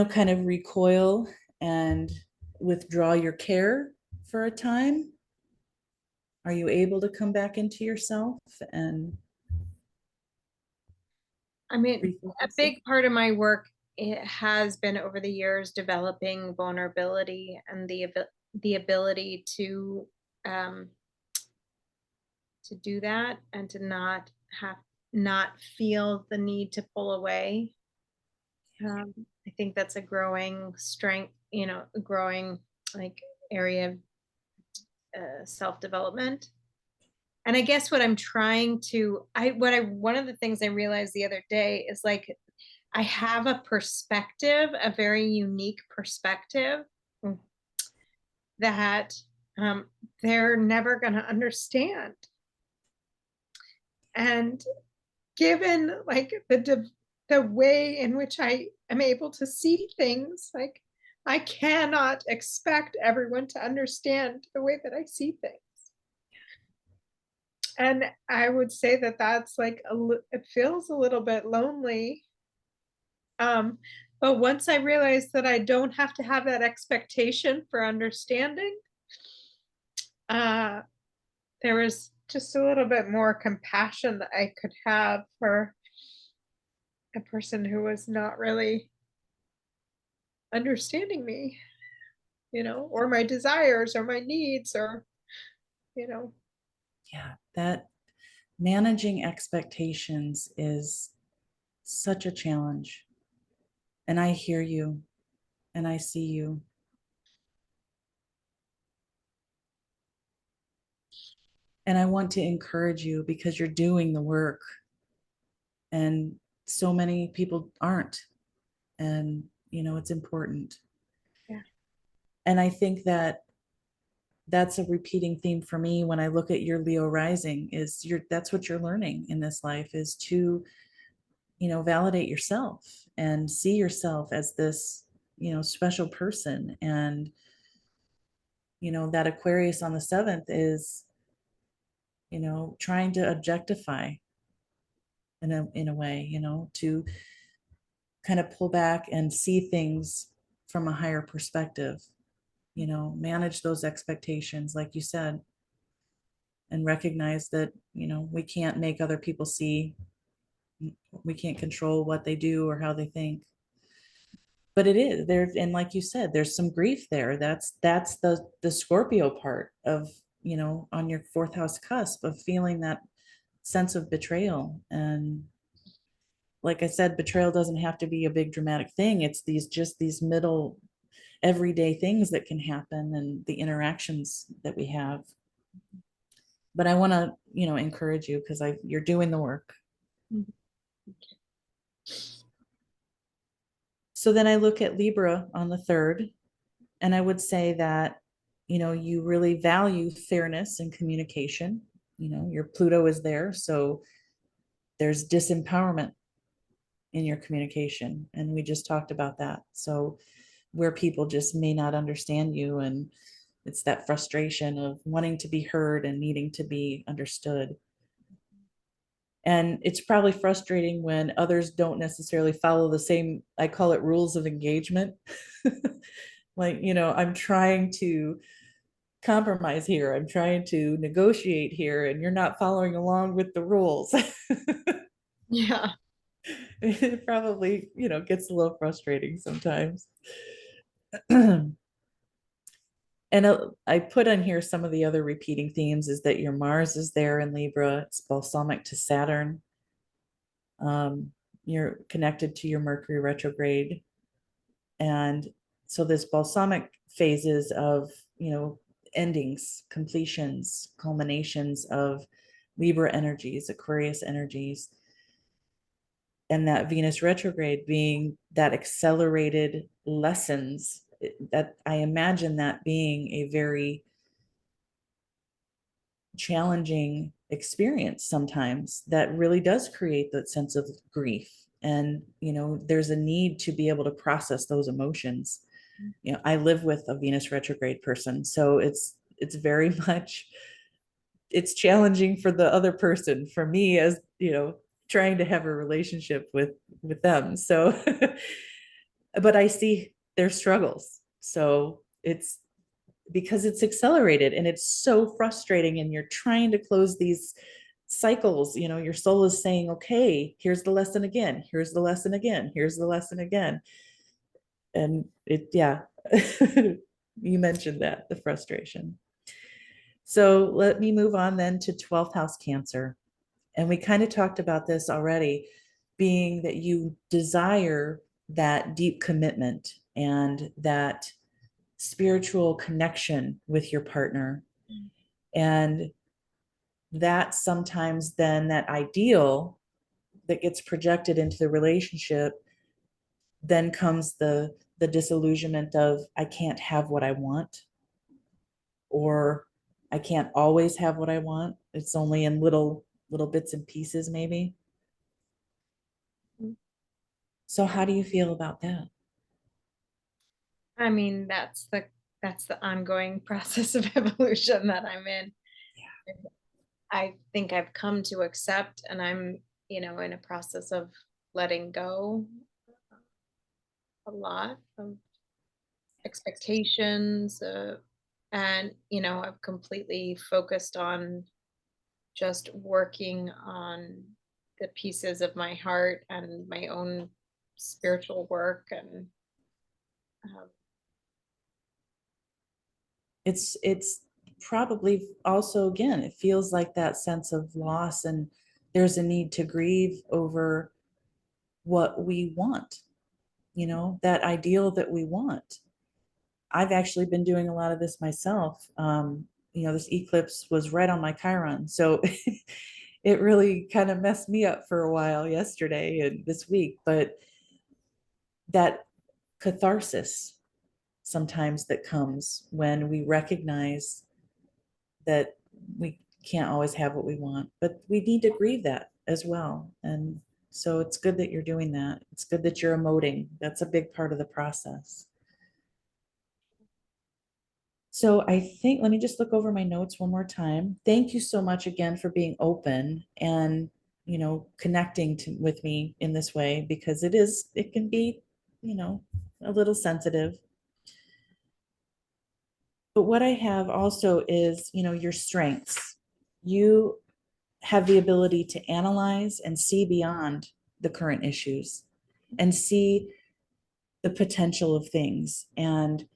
Speaker 1: kind of recoil and withdraw your care for a time? Are you able to come back into yourself and
Speaker 2: I mean, a
Speaker 1: refocus it?
Speaker 2: big part of my work it has been over the years developing vulnerability and the ability um, to do that and to have not feel the need to pull away. I think that's a growing strength, a growing like area of self development. And I guess what I'm trying to, one of the things I realized the other day is like, I have a perspective, a very unique perspective that um, they're never going to understand. And given like the way in which I am able to see things, like I cannot expect everyone to understand the way that I see things. And I would say that that's like it feels a little bit lonely. Um, but once I realized that I don't have to have that expectation for understanding, uh, there was just a little bit more compassion that I could have for a person who was not really understanding me, or my desires or my needs or, you know.
Speaker 1: Yeah, that managing expectations is such a challenge. And I hear you and I see you. And I want to encourage you because you're doing the work and so many people aren't. And, it's important.
Speaker 2: Yeah.
Speaker 1: And I think that that's a repeating theme for me when I look at your Leo rising is that's what you're learning in this life is to, validate yourself and see yourself as this, special person. And, that Aquarius on the seventh is trying to objectify in a way, to kind of pull back and see things from a higher perspective, manage those expectations, like you said, and recognize that, we can't make other people see, we can't control what they do or how they think. But it is there, and like you said, there's some grief there. That's the Scorpio part of, on your fourth house cusp of feeling that sense of betrayal. And like I said, betrayal doesn't have to be a big dramatic thing. It's these middle everyday things that can happen and the interactions that we have. But I want to, encourage you because you're doing the work. So then I look at Libra on the third, and I would say that, you really value fairness and communication. Your Pluto is there, so there's disempowerment in your communication. And we just talked about that. So where people just may not understand you, and it's that frustration of wanting to be heard and needing to be understood. And it's probably frustrating when others don't necessarily follow the same, I call it rules of engagement. Like, I'm trying to compromise here, I'm trying to negotiate here, and you're not following along with the rules.
Speaker 2: Yeah.
Speaker 1: It probably, gets a little frustrating sometimes. And I put on here some of the other repeating themes is that your Mars is there in Libra. It's balsamic to Saturn. You're connected to your Mercury retrograde. And so this balsamic phases of, endings, completions, culminations of Libra energies, Aquarius energies, and that Venus retrograde being that accelerated lessons, that I imagine that being a very challenging experience sometimes that really does create that sense of grief. And, there's a need to be able to process those emotions. I live with a Venus retrograde person, so it's very much, it's challenging for the other person, for me as, trying to have a relationship with them. So but I see their struggles. So it's because it's accelerated and it's so frustrating, and you're trying to close these cycles. Your soul is saying, okay, here's the lesson again, here's the lesson again, here's the lesson again. And yeah, you mentioned that, the frustration. So let me move on then to 12th house Cancer. And we kind of talked about this already, being that you desire that deep commitment and that spiritual connection with your partner. And that sometimes then that ideal that gets projected into the relationship, then comes the disillusionment of, I can't have what I want, or I can't always have what I want. It's only in little bits and pieces maybe. So how do you feel about that?
Speaker 2: I mean, that's the ongoing process of evolution that I'm in. I think I've come to accept, and I'm, in a process of letting go a lot of expectations, and I've completely focused on just working on the pieces of my heart and my own spiritual work, and um,
Speaker 1: It's probably also, again, it feels like that sense of loss, and there's a need to grieve over what we want, that ideal that we want. I've actually been doing a lot of this myself. This eclipse was right on my Chiron, so it really kind of messed me up for a while yesterday and this week. But that catharsis sometimes that comes when we recognize that we can't always have what we want, but we need to grieve that as well. And so it's good that you're doing that. It's good that you're emoting. That's a big part of the process. So I think, let me just look over my notes one more time. Thank you so much again for being open and, connecting with me in this way, because it can be, a little sensitive. But what I have also is, your strengths. You have the ability to analyze and see beyond the current issues and see the potential of things. And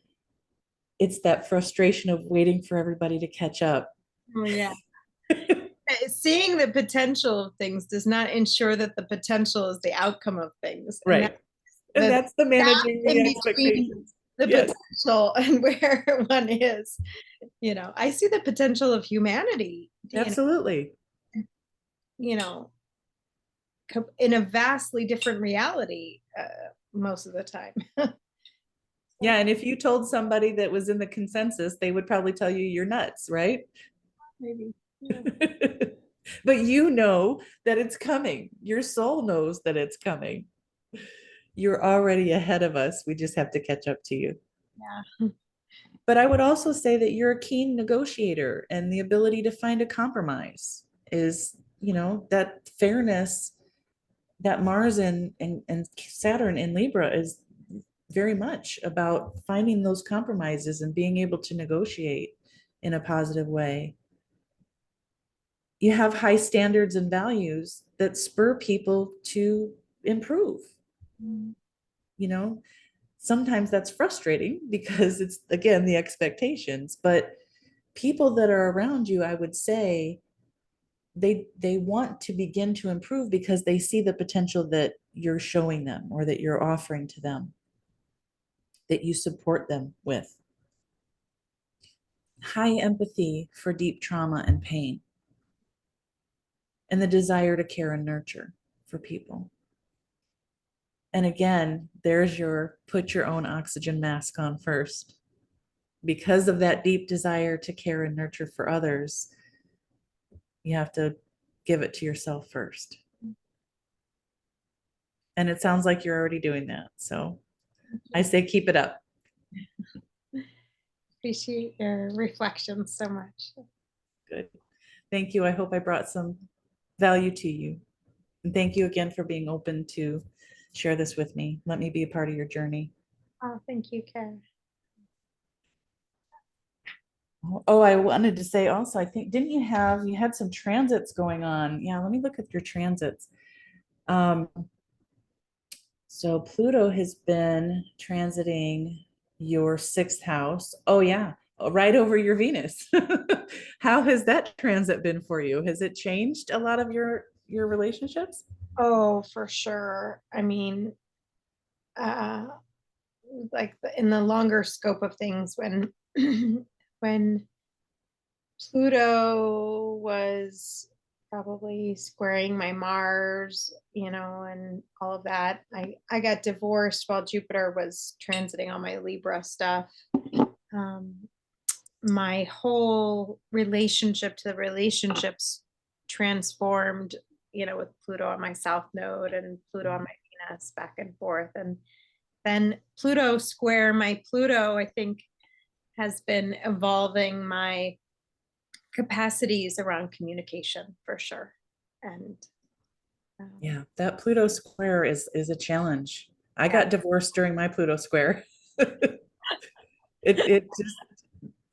Speaker 1: it's that frustration of waiting for everybody to catch up.
Speaker 2: Oh, yeah. Seeing the potential of things does not ensure that the potential is the outcome of things. And
Speaker 1: Right. And that's the managing the
Speaker 2: in between
Speaker 1: expectations.
Speaker 2: the
Speaker 1: Yes.
Speaker 2: potential and where one is, I see the potential of humanity,
Speaker 1: Absolutely.
Speaker 2: you know, in a vastly different reality most of the time.
Speaker 1: Yeah. And if you told somebody that was in the consensus, they would probably tell you you're nuts, right?
Speaker 2: Maybe. Yeah.
Speaker 1: But you know that it's coming. Your soul knows that it's coming. You're already ahead of us. We just have to catch up to you.
Speaker 2: Yeah.
Speaker 1: But I would also say that you're a keen negotiator, and the ability to find a compromise is, that fairness that Mars and Saturn in Libra is very much about finding those compromises and being able to negotiate in a positive way. You have high standards and values that spur people to improve.
Speaker 2: Mm.
Speaker 1: You know, sometimes that's frustrating because it's, again, the expectations, but people that are around you, I would say, they want to begin to improve because they see the potential that you're showing them or that you're offering to them, that you support them with. High empathy for deep trauma and pain, and the desire to care and nurture for people. And again, there's your put your own oxygen mask on first. Because of that deep desire to care and nurture for others, you have to give it to yourself first. And it sounds like you're already doing that. So I say keep it up.
Speaker 2: Appreciate your reflections so much.
Speaker 1: Good. Thank you. I hope I brought some value to you. And thank you again for being open to share this with me. Let me be a part of your journey.
Speaker 2: Oh, thank you, Kara.
Speaker 1: Oh, I wanted to say also, I think, didn't you had some transits going on? Yeah, let me look at your transits. Um, so Pluto has been transiting your sixth house. Oh yeah, right over your Venus. How has that transit been for you? Has it changed a lot of your relationships?
Speaker 2: Oh, for sure. I mean, uh, like in the longer scope of things, when when Pluto was probably squaring my Mars, and all of that. I got divorced while Jupiter was transiting all my Libra stuff. Um, my whole relationship to the relationships transformed, with Pluto on my South Node and Pluto on my Venus back and forth. And then Pluto square my Pluto, I think, has been evolving my capacities around communication for sure. And
Speaker 1: Yeah, that Pluto square is a challenge. I
Speaker 2: yeah.
Speaker 1: got divorced during my Pluto square. It just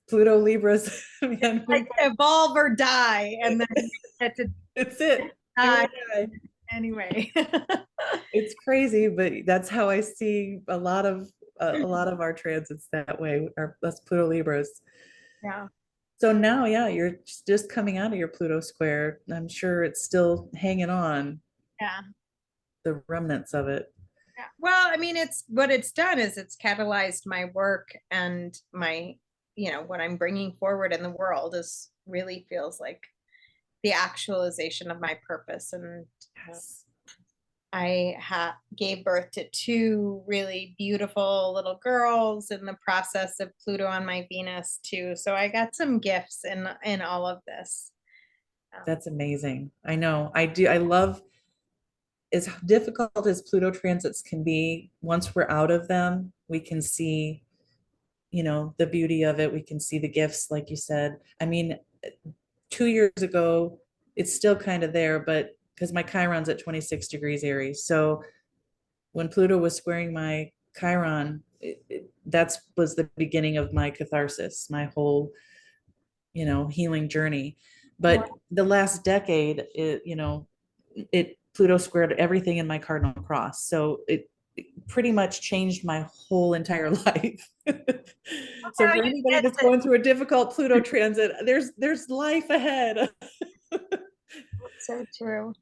Speaker 1: Pluto Libras, man,
Speaker 2: Like evolve or die, and then you get to
Speaker 1: it's it. Do
Speaker 2: die
Speaker 1: or die.
Speaker 2: anyway.
Speaker 1: It's crazy, but that's how I see a lot of our transits that way. Our us Pluto Libras.
Speaker 2: Yeah.
Speaker 1: So now, yeah, you're just coming out of your Pluto square. I'm sure it's still hanging on,
Speaker 2: Yeah.
Speaker 1: the remnants of it.
Speaker 2: Yeah. Well, I mean, it's what it's done is it's catalyzed my work and my, what I'm bringing forward in the world is really feels like the actualization of my purpose. And
Speaker 1: Yes.
Speaker 2: I gave birth to two really beautiful little girls in the process of Pluto on my Venus too. So I got some gifts in all of this.
Speaker 1: That's amazing. I know. I do. I love, as difficult as Pluto transits can be, once we're out of them, we can see you know, the beauty of it. We can see the gifts, like you said. I mean, 2 years ago, it's still kind of there, but because my Chiron's at 26 degrees Aries. So when Pluto was squaring my Chiron, that's was the beginning of my catharsis, my whole, you know, healing journey. But the last decade, it Pluto squared everything in my cardinal cross. So it pretty much changed my whole entire life. So for anybody that's going through a difficult Pluto transit, there's life ahead.
Speaker 2: So true.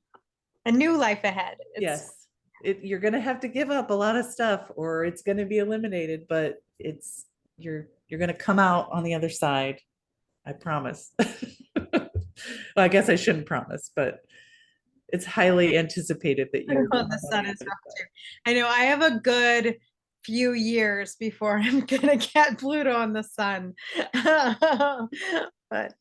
Speaker 2: A new life ahead.
Speaker 1: Yes. You're going to have to give up a lot of stuff or it's going to be eliminated, but you're going to come out on the other side. I promise. Well, I guess I shouldn't promise, but it's highly anticipated that you're
Speaker 2: Oh, the sun is rough too. I know I have a good few years before I'm gonna get Pluto on the sun. But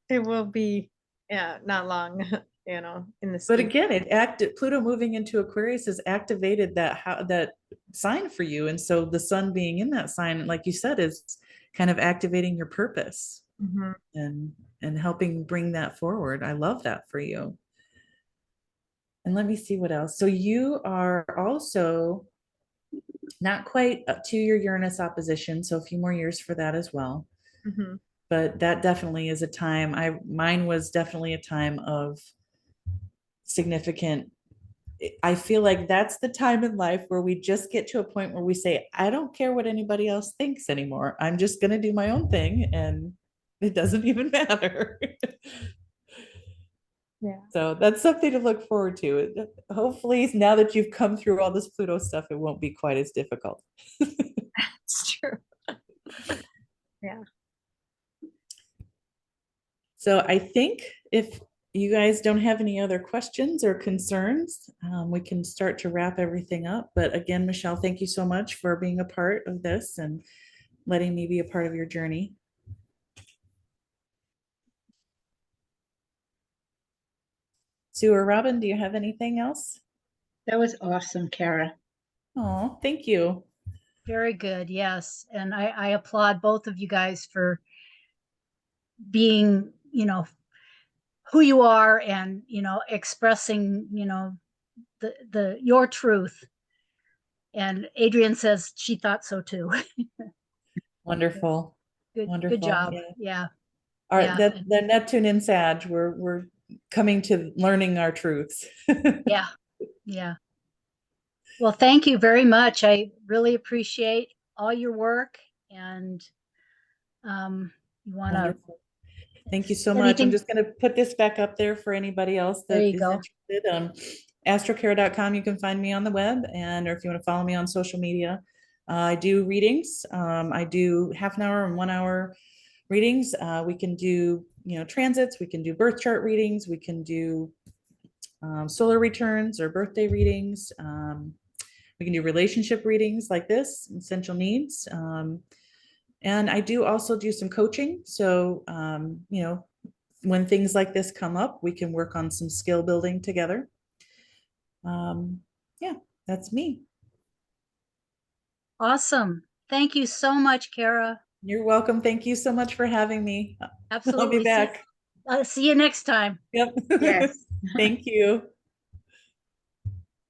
Speaker 2: it will be, yeah, not long, you know, in the
Speaker 1: But
Speaker 2: scheme.
Speaker 1: again, it acted Pluto moving into Aquarius has activated that sign for you. And so the sun being in that sign, like you said, is kind of activating your purpose
Speaker 2: Mhm.
Speaker 1: and helping bring that forward. I love that for you. And let me see what else. So you are also not quite up to your Uranus opposition, so a few more years for that as well.
Speaker 2: Mhm.
Speaker 1: But that definitely is a time. Mine was definitely a time of significant. I feel like that's the time in life where we just get to a point where we say, I don't care what anybody else thinks anymore. I'm just going to do my own thing and it doesn't even matter.
Speaker 2: Yeah.
Speaker 1: So that's something to look forward to. Hopefully, now that you've come through all this Pluto stuff, it won't be quite as difficult.
Speaker 2: It's true. Yeah.
Speaker 1: So I think if you guys don't have any other questions or concerns, we can start to wrap everything up. But again, Michelle, thank you so much for being a part of this and letting me be a part of your journey. Sue or Robin, do you have anything else?
Speaker 3: That was awesome, Kara.
Speaker 1: Oh, thank you.
Speaker 3: Very good. Yes. And I applaud both of you guys for being, who you are and, expressing, the your truth. And Adrienne says she thought so too.
Speaker 1: Wonderful.
Speaker 3: Good,
Speaker 1: Wonderful.
Speaker 3: good job.
Speaker 1: Yeah.
Speaker 3: Yeah.
Speaker 1: All right,
Speaker 3: Yeah.
Speaker 1: the Neptune and Sag, we're coming to learning our truths.
Speaker 3: Yeah. Yeah. Well, thank you very much. I really appreciate all your work and you want to
Speaker 1: Wonderful. Thank you so much. I'm
Speaker 3: anything?
Speaker 1: just going to put this back up there for anybody else
Speaker 3: There
Speaker 1: that
Speaker 3: you
Speaker 1: is
Speaker 3: go.
Speaker 1: interested. Astrocare.com, you can find me on the web, and or if you want to follow me on social media. I do readings. I do half an hour and 1 hour readings. We can do, transits. We can do birth chart readings. We can do solar returns or birthday readings. We can do relationship readings like this, essential needs. And I do also do some coaching. So, when things like this come up, we can work on some skill building together. Yeah, that's me.
Speaker 3: Awesome. Thank you so much, Kara.
Speaker 1: You're welcome. Thank you so much for having me.
Speaker 3: Absolutely.
Speaker 1: I'll be back.
Speaker 3: See you next time.
Speaker 1: Yep.
Speaker 3: Yes.
Speaker 1: Thank you.